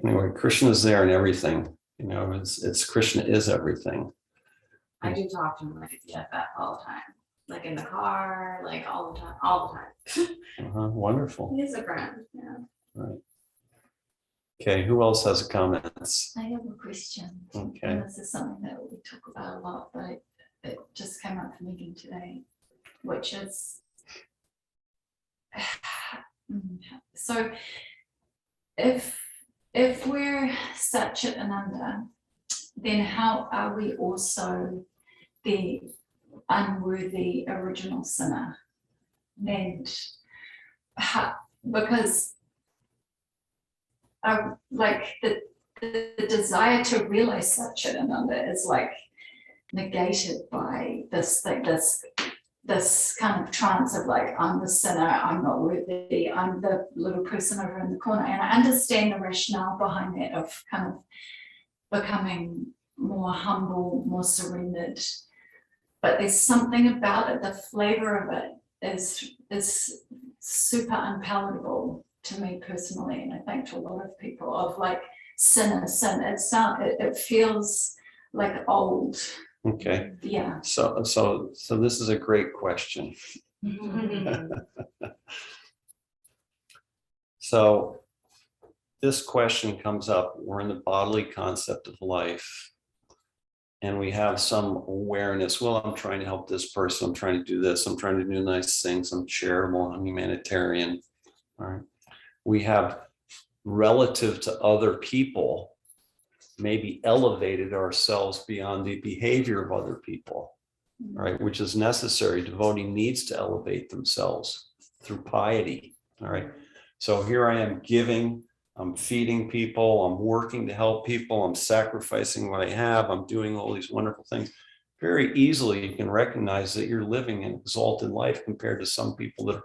Anyway, Krishna is there in everything. It's Krishna is everything. I do talk to him like a BFF all the time, like in the car, like all the time. Wonderful. He's a friend, yeah. Right. Okay, who else has comments? I have a question. Okay. And this is something that we talk about a lot, but it just came up for me today, which is, so if we're Satchit Ananda, then how are we also the unworthy original sinner? And because like the desire to realize Satchit Ananda is like negated by this kind of trance of like, I'm the sinner, I'm not worthy, I'm the little person over in the corner. And I understand the rationale behind that of kind of becoming more humble, more surrendered. But there's something about it, the flavor of it is super unpalatable to me personally, and I think to a lot of people, of like sin. It feels like old. Okay. Yeah. So this is a great question. So this question comes up, we're in the bodily concept of life, and we have some awareness. Well, I'm trying to help this person. I'm trying to do this. I'm trying to do nice things. I'm charitable. I'm humanitarian. All right. We have, relative to other people, maybe elevated ourselves beyond the behavior of other people, right? Which is necessary. Devotee needs to elevate themselves through piety. All right. So here I am giving, I'm feeding people, I'm working to help people, I'm sacrificing what I have, I'm doing all these wonderful things. Very easily you can recognize that you're living an exalted life compared to some people that are,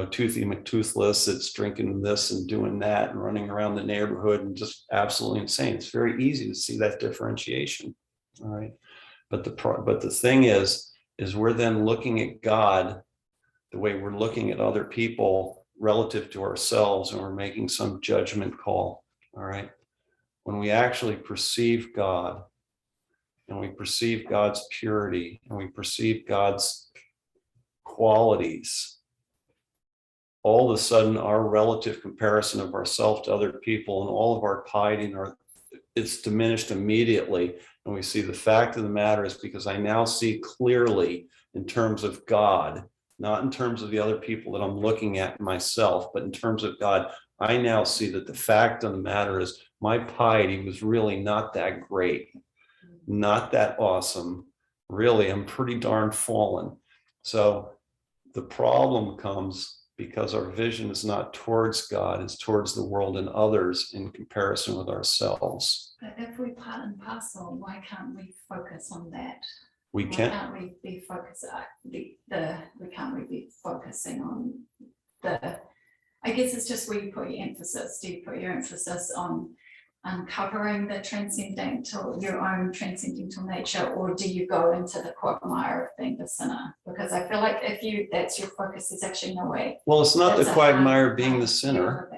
toothy McToothless, that's drinking this and doing that and running around the neighborhood and just absolutely insane. It's very easy to see that differentiation. All right. But the thing is we're then looking at God the way we're looking at other people relative to ourselves, and we're making some judgment call. All right. When we actually perceive God, and we perceive God's purity, and we perceive God's qualities, all of a sudden our relative comparison of ourselves to other people and all of our piety it's diminished immediately. And we see the fact of the matter is, because I now see clearly in terms of God, not in terms of the other people that I'm looking at myself, but in terms of God, I now see that the fact of the matter is my piety was really not that great, not that awesome. Really, I'm pretty darn fallen. So the problem comes because our vision is not towards God, it's towards the world and others in comparison with ourselves. But if we part and parcel, why can't we focus on that? We Why can't. can't we be focused we can't really be focusing on I guess it's just where you put your emphasis. Do you put your emphasis on uncovering the transcendental, your own transcendental nature, or do you go into the quagmire of being the sinner? Because I feel like if that's your focus, there's actually no way. Well, it's not the That's a quagmire hard of being the path sinner. to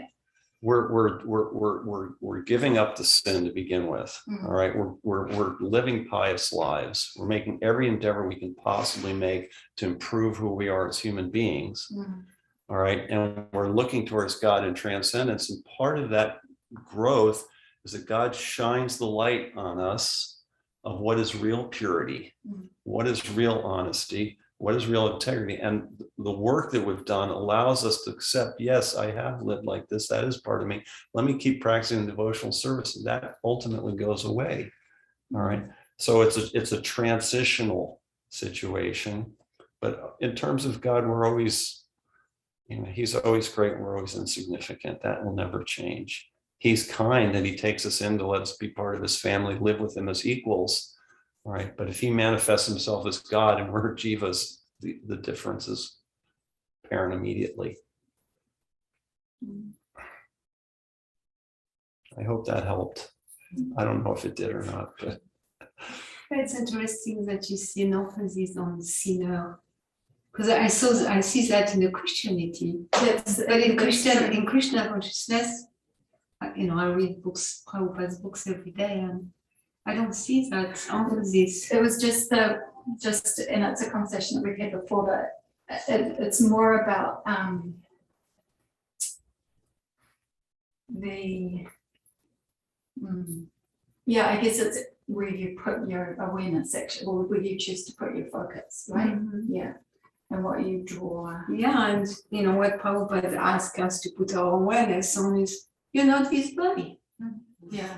We're giving up the sin to begin with. Mhm. All right. We're living pious lives. We're making every endeavor we can possibly make to improve who we are as human beings. Mhm. All right. And we're looking towards God in transcendence. And part of that growth is that God shines the light on us of what is real purity, what is real honesty, what is real integrity. And the work that we've done allows us to accept, yes, I have lived like this. That is part of me. Let me keep practicing devotional service. And that ultimately goes away. All right. So it's a transitional situation. But in terms of God, we're always, he's always great and we're always insignificant. That will never change. He's kind and he takes us in to let us be part of his family, live with him as equals. All right. But if he manifests himself as God and we're jivas, the difference is apparent immediately. I hope that helped. I don't know if it did or not, but. It's interesting that you see an emphasis on sinner. Because I see that in the Christianity. That's, But in Krishna consciousness, I read books, Prabhupada's books every day, and I don't see that emphasis. it was just and it's a conversation that we've had before, that it's more about I guess it's where you put your awareness, actually, or where you choose to put your focus, right? Yeah, and what you draw. Yeah, and what Prabhupada asked us to put our awareness on is, you're not this body. Yeah,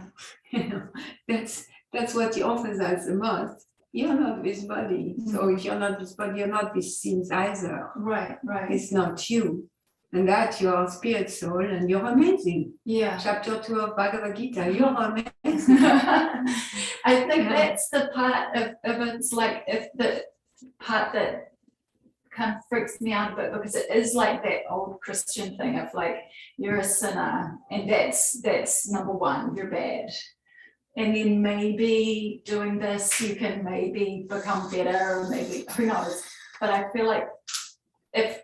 That's what he offers us the most. You're not this body. So if you're not this body, you're not these things either. right. It's not you. And that you are spirit soul and you're amazing. Yeah. Chapter 2 of Bhagavad Gita, you're amazing. I think Yeah. that's the part of it's like, if the part that kind of freaks me out a bit, because it is like that old Christian thing of like, you're a sinner and that's number one, you're bad. And then maybe doing this, you can maybe become better, or maybe, who knows? But I feel like if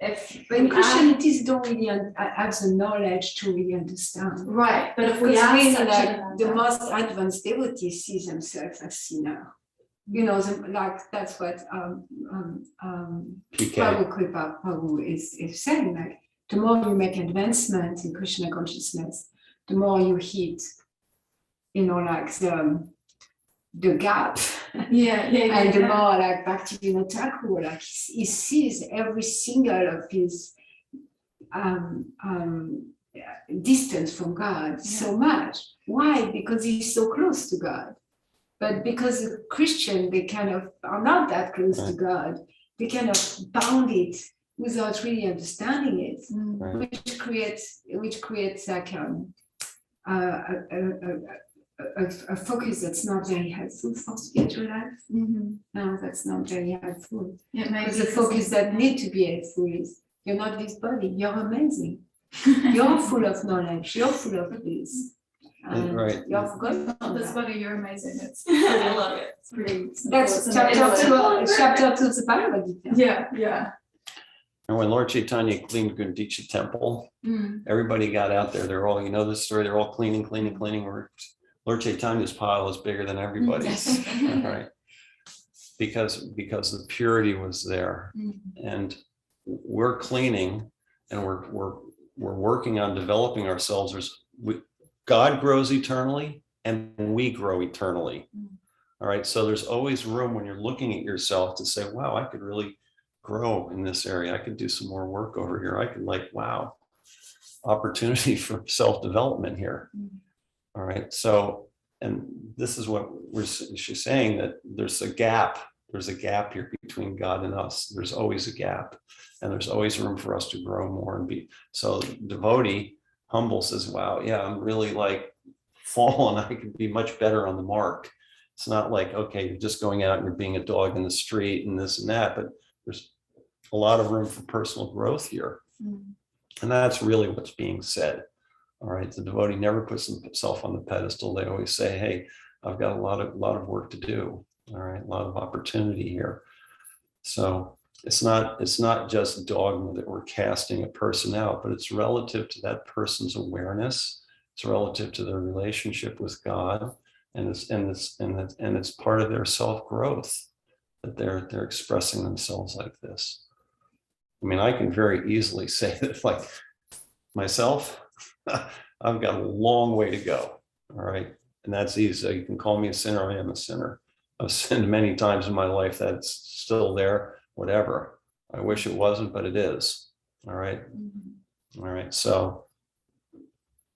But we are, Christianities don't really have the knowledge to really understand. right, but if we Because are really, such like, the an most advanced devotees see themselves as sinner. That's what PK. Prabhu-Krpa Prabhu is saying. Like, the more you make advancements in Krishna consciousness, the more you hit, the gap. And the more like Bhaktivinoda Thakur, like he sees every single of his distance from God so much. Why? Because he's so close to God. But because a Christian, they kind of are not that close to God, they kind of bound it without really understanding it, Right. which creates like a focus that's not very helpful for spiritual life. No, that's not very helpful. Because the focus that need to be helpful is, you're not this body, you're amazing. You're full of knowledge, you're full of this. And Right. you're forgotten. This body, you're amazing. It's I love it. It's pretty. That's it's chapter 2 of the Bhagavad Gita. Yeah. And when Lord Chaitanya cleaned Gundicha temple, everybody got out there. They're all, this story, they're all cleaning. Lord Chaitanya's pile is bigger than everybody's, right? Because the purity was there. And we're cleaning and we're working on developing ourselves. God grows eternally and we grow eternally. All right. So there's always room when you're looking at yourself to say, wow, I could really grow in this area. I could do some more work over here. I could wow, opportunity for self-development here. All right. So, and this is what she's saying, that there's a gap. There's a gap here between God and us. There's always a gap and there's always room for us to grow more and be. So devotee humble says, wow, yeah, I'm really fallen. I could be much better on the mark. It's not like, okay, you're just going out and you're being a dog in the street and this and that, but there's a lot of room for personal growth here. And that's really what's being said. All right. The devotee never puts himself on the pedestal. They always say, hey, I've got a lot of work to do. All right. A lot of opportunity here. So it's not just dogma that we're casting a person out, but it's relative to that person's awareness. It's relative to their relationship with God. And it's part of their self-growth that they're expressing themselves like this. I mean, I can very easily say that, like myself, I've got a long way to go. All right. And that's easy. So you can call me a sinner. I am a sinner. I've sinned many times in my life. That's still there, whatever. I wish it wasn't, but it is. All right. Mhm. All right. So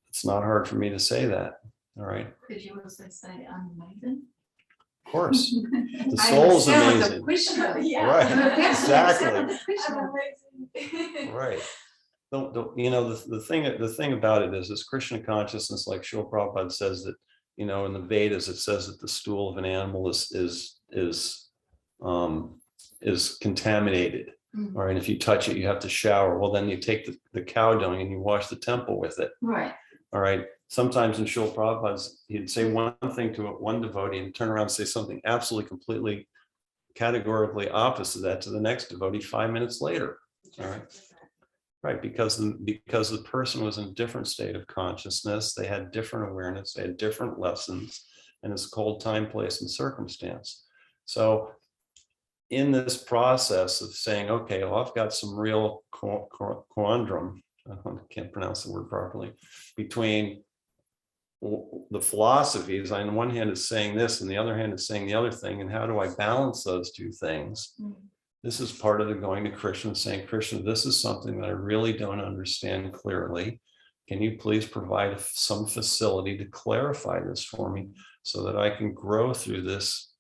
it's not hard for me to say that. All right. Could you also say I'm amazing? Of course. The I soul's was still amazing. the Krishna. Yeah. Right, exactly. I'm amazing. Right. You know, the thing about it is Krishna consciousness, like Srila Prabhupada says that, you know, in the Vedas, it says that the stool of an animal is contaminated. Mhm. All right. If you touch it, you have to shower. Well, then you take the cow dung and you wash the temple with it. Right. All right. Sometimes in Srila Prabhupada's, he'd say one thing to one devotee and turn around and say something absolutely, completely, categorically opposite of that to the next devotee 5 minutes later. All right. Right, because the person was in a different state of consciousness, they had different awareness, they had different lessons, and it's called time, place, and circumstance. So in this process of saying, okay, well, I've got some real quandrum, I can't pronounce the word properly, between the philosophies, on one hand is saying this, and the other hand is saying the other thing, and how do I balance those two things? Mhm. This is part of the going to Krishna and saying, Krishna, this is something that I really don't understand clearly. Can you please provide some facility to clarify this for me so that I can grow through this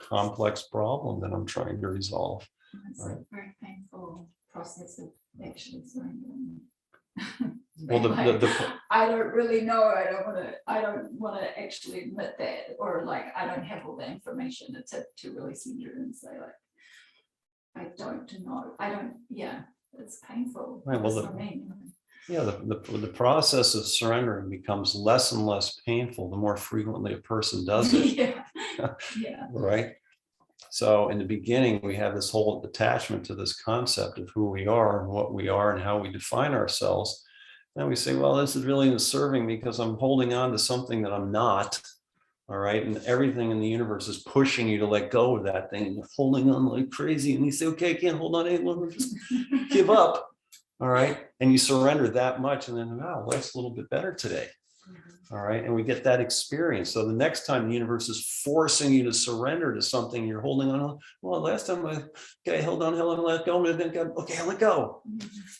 complex problem that I'm trying to resolve? It's a very painful process of actually surrendering. Well, I don't really know. I don't want to actually admit that, or like I don't have all the information to really surrender and say like, I don't know. Yeah, it's painful. Right, well, That's what I mean. yeah, the process of surrendering becomes less and less painful the more frequently a person does it. Yeah, yeah. Right. So in the beginning, we have this whole attachment to this concept of who we are and what we are and how we define ourselves. Then we say, well, this is really serving because I'm holding on to something that I'm not. All right. And everything in the universe is pushing you to let go of that thing. And you're holding on like crazy. And you say, okay, I can't hold on any longer. Just give up. All right. And you surrender that much. And then, wow, life's a little bit better today. All right. And we get that experience. So the next time the universe is forcing you to surrender to something you're holding on. Well, last time I held on, let go. And then okay, I let go.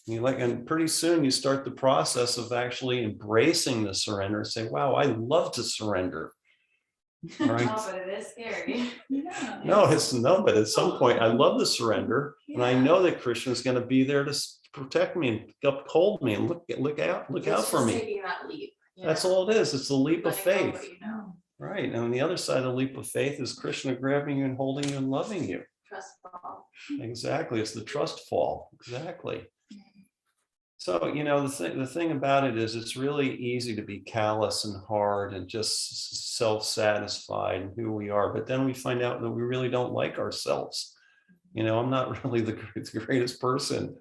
And pretty soon you start the process of actually embracing the surrender and say, wow, I love to surrender. All right. Oh, but it is scary. Yeah. But at some point I love the surrender. And I know that Krishna is going to be there to protect me and uphold me and look out It's for just me. taking that leap. That's all it is. It's the leap of Letting go of faith. what you know. Right. And on the other side of the leap of faith is Krishna grabbing you and holding you and loving you. Trust fall. Exactly. It's the trust fall. Exactly. So, you know, the thing about it is it's really easy to be callous and hard and just self-satisfied in who we are. But then we find out that we really don't like ourselves. You know, I'm not really the greatest person.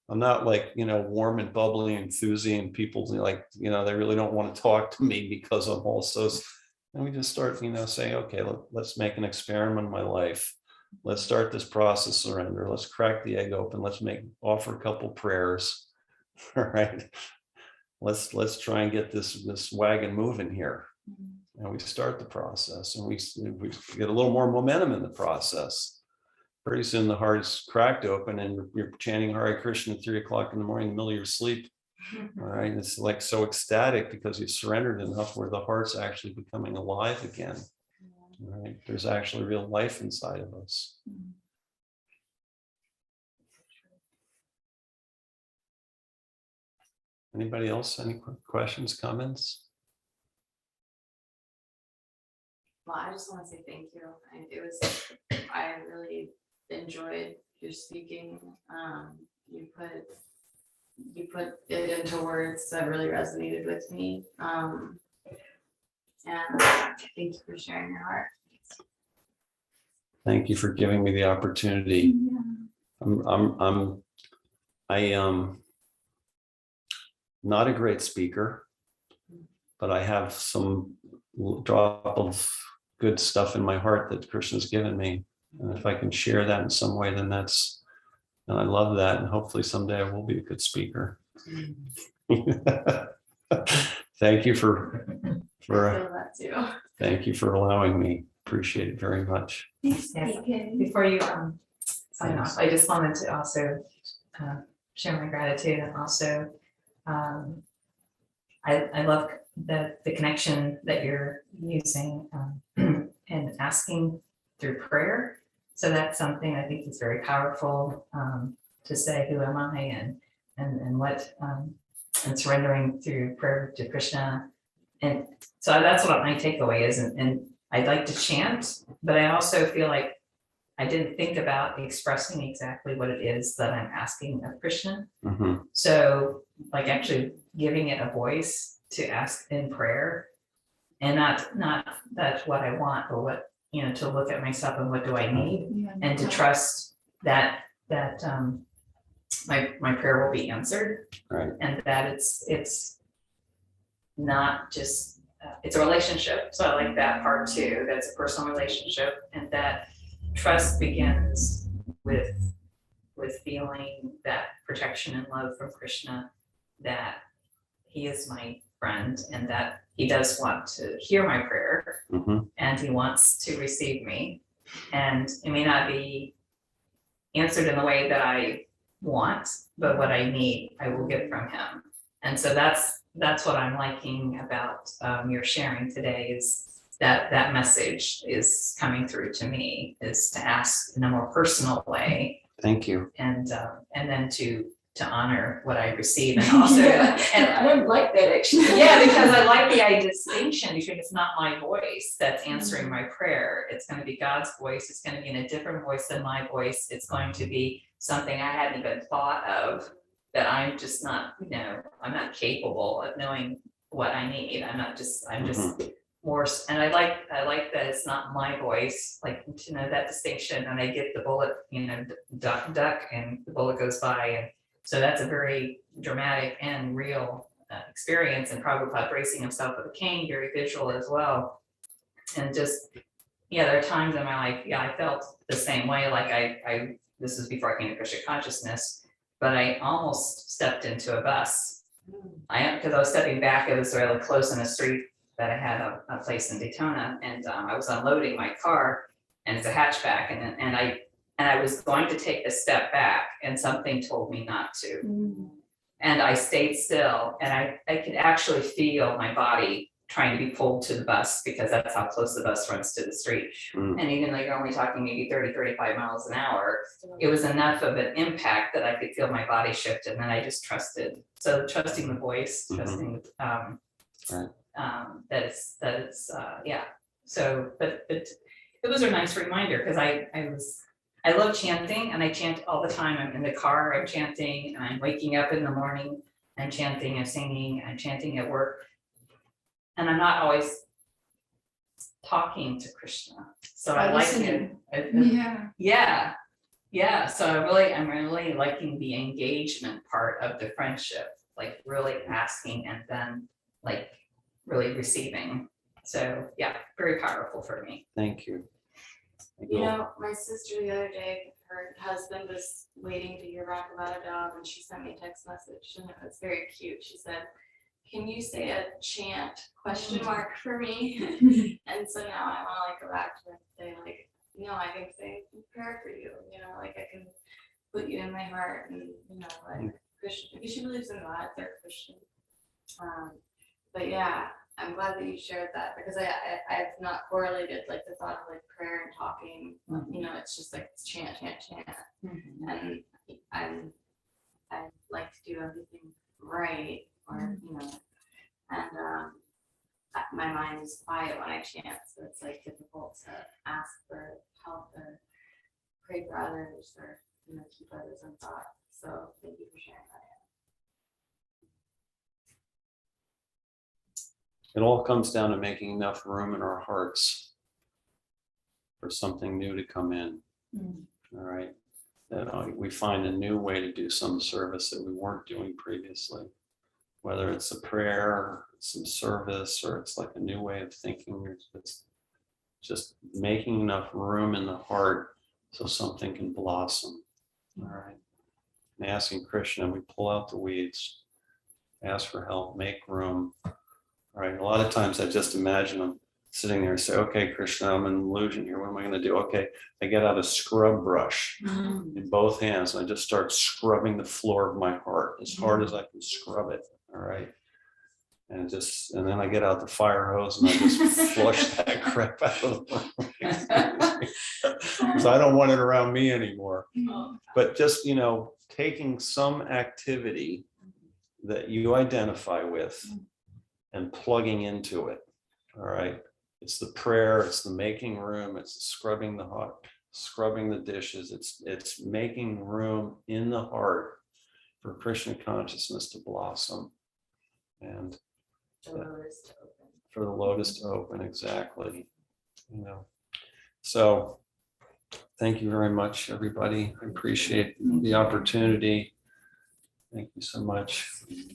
I'm not like, you know, warm and bubbly and enthusiastic, and people like, you know, they really don't want to talk to me because I'm also, and we just start, you know, saying, okay, let's make an experiment in my life. Let's start this process of surrender. Let's crack the egg open. Let's offer a couple prayers. All right. Let's try and get this wagon moving here. And we start the process and we get a little more momentum in the process. Pretty soon the heart is cracked open and you're chanting Hare Krishna at 3 o'clock in the morning in the middle of your sleep. All right. It's like so ecstatic because you've surrendered enough where the heart's actually becoming alive again. All right. There's actually real life inside of us. Anybody else? Any questions, comments? Well, I just want to say thank you. I really enjoyed your speaking. You put it into words that really resonated with me. And thank you for sharing your heart. Thank you for giving me the opportunity. Yeah. I am not a great speaker, but I have some drop of good stuff in my heart that Krishna's given me. And if I can share that in some way, then that's And I love that. And hopefully someday I will be a good speaker. Thank you for, I feel that too. thank you for allowing me. Appreciate it very much. Yes. Before you sign off, I just wanted to also share my gratitude, and also I love the connection that you're using and asking through prayer. So that's something I think is very powerful, to say, who am I, and what, and surrendering through prayer to Krishna. And so that's what my takeaway is. And I'd like to chant, but I also feel like I didn't think about expressing exactly what it is that I'm asking of Krishna. Mhm. So like actually giving it a voice to ask in prayer, and not that's what I want, but what, to look at myself and what do I need, and to trust that my prayer will be answered. Right. And that it's not just, it's a relationship. So I like that part too, that's a personal relationship, and that trust begins with feeling that protection and love from Krishna, that he is my friend, and that he does want to hear my prayer, Mhm. and he wants to receive me. And it may not be answered in the way that I want, but what I need, I will get from him. And so that's what I'm liking about your sharing today, is that message is coming through to me, is to ask in a more personal way, Thank you. and then to honor what I receive, and also and I don't like that actually. yeah, because I like the distinction between, it's not my voice that's answering my prayer. It's going to be God's voice. It's going to be in a different voice than my voice. It's going to be something I hadn't even thought of, that I'm just not, I'm not capable of knowing what I need. I'm just more, and I like that it's not my voice, like to know that distinction, and I get the bullet, duck, and the bullet goes by, and so that's a very dramatic and real experience. And Prabhupada bracing himself with a cane, very visual as well. And just, there are times in my life, I felt the same way. Like I this is before I came to Krishna consciousness, but I almost stepped into a bus. Because I was stepping back, it was really close in a street that I had a place in Daytona, and I was unloading my car, and it's a hatchback, and I was going to take a step back, and something told me not to. And I stayed still, and I could actually feel my body trying to be pulled to the bus, because that's how close the bus runs to the street. And even though you're only talking maybe 30, 35 miles an hour, it was enough of an impact that I could feel my body shift, and then I just trusted. So trusting the voice, trusting that it's So, but it was a nice reminder, because I love chanting, and I chant all the time. I'm in the car, I'm chanting, and I'm waking up in the morning, I'm chanting, I'm singing, I'm chanting at work. And I'm not always talking to Krishna. So I like it. Yeah. So I'm really liking the engagement part of the friendship, like really asking and then like really receiving. So yeah, very powerful for me. Thank you. My sister the other day, her husband was waiting to hear back about a job, and she sent me a text message, and it was very cute. She said, "Can you say a chant ? For me?" And so now I want to go back to her and say, I can say a prayer for you. I can put you in my heart, and Christian, because she believes in God, they're Christian. But yeah, I'm glad that you shared that, because I've not correlated the thought of prayer and talking. It's just it's chant. And I like to do everything right, or and my mind is quiet when I chant, so it's difficult to ask for help or pray for others, or keep others in thought. So thank you for sharing that. It all comes down to making enough room in our hearts for something new to come in. All right. That we find a new way to do some service that we weren't doing previously, whether it's a prayer, some service, or it's a new way of thinking. It's just making enough room in the heart so something can blossom. All right. and asking Krishna, we pull out the weeds, ask for help, make room. All right, a lot of times I just imagine them sitting there and say, okay, Krishna, I'm in an illusion here. What am I going to do? Okay, I get out a scrub brush in both hands and I just start scrubbing the floor of my heart as hard as I can scrub it. All right. And then I get out the fire hose and I just flush that crap out of the room. Because I don't want it around me anymore. But just, taking some activity that you identify with and plugging into it. All right. It's the prayer, it's the making room, it's scrubbing the heart, scrubbing the dishes. It's making room in the heart for Krishna consciousness to blossom. And The lotus to open. for the lotus to open, exactly. So thank you very much, everybody. I appreciate the opportunity. Thank you so much.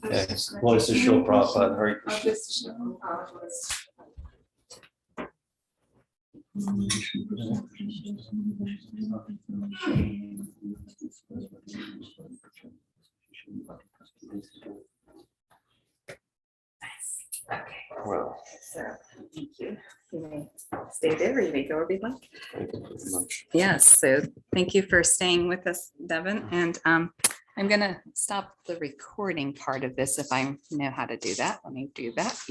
Okay, Lotus to Shil Prabhupada, Hare Krishna. Okay, Well, so thank you. You may stay there or you may go wherever you'd like. thank you very much. Yes, so thank you for staying with us, Devin. And I'm going to stop the recording part of this if I know how to do that. Let me do that.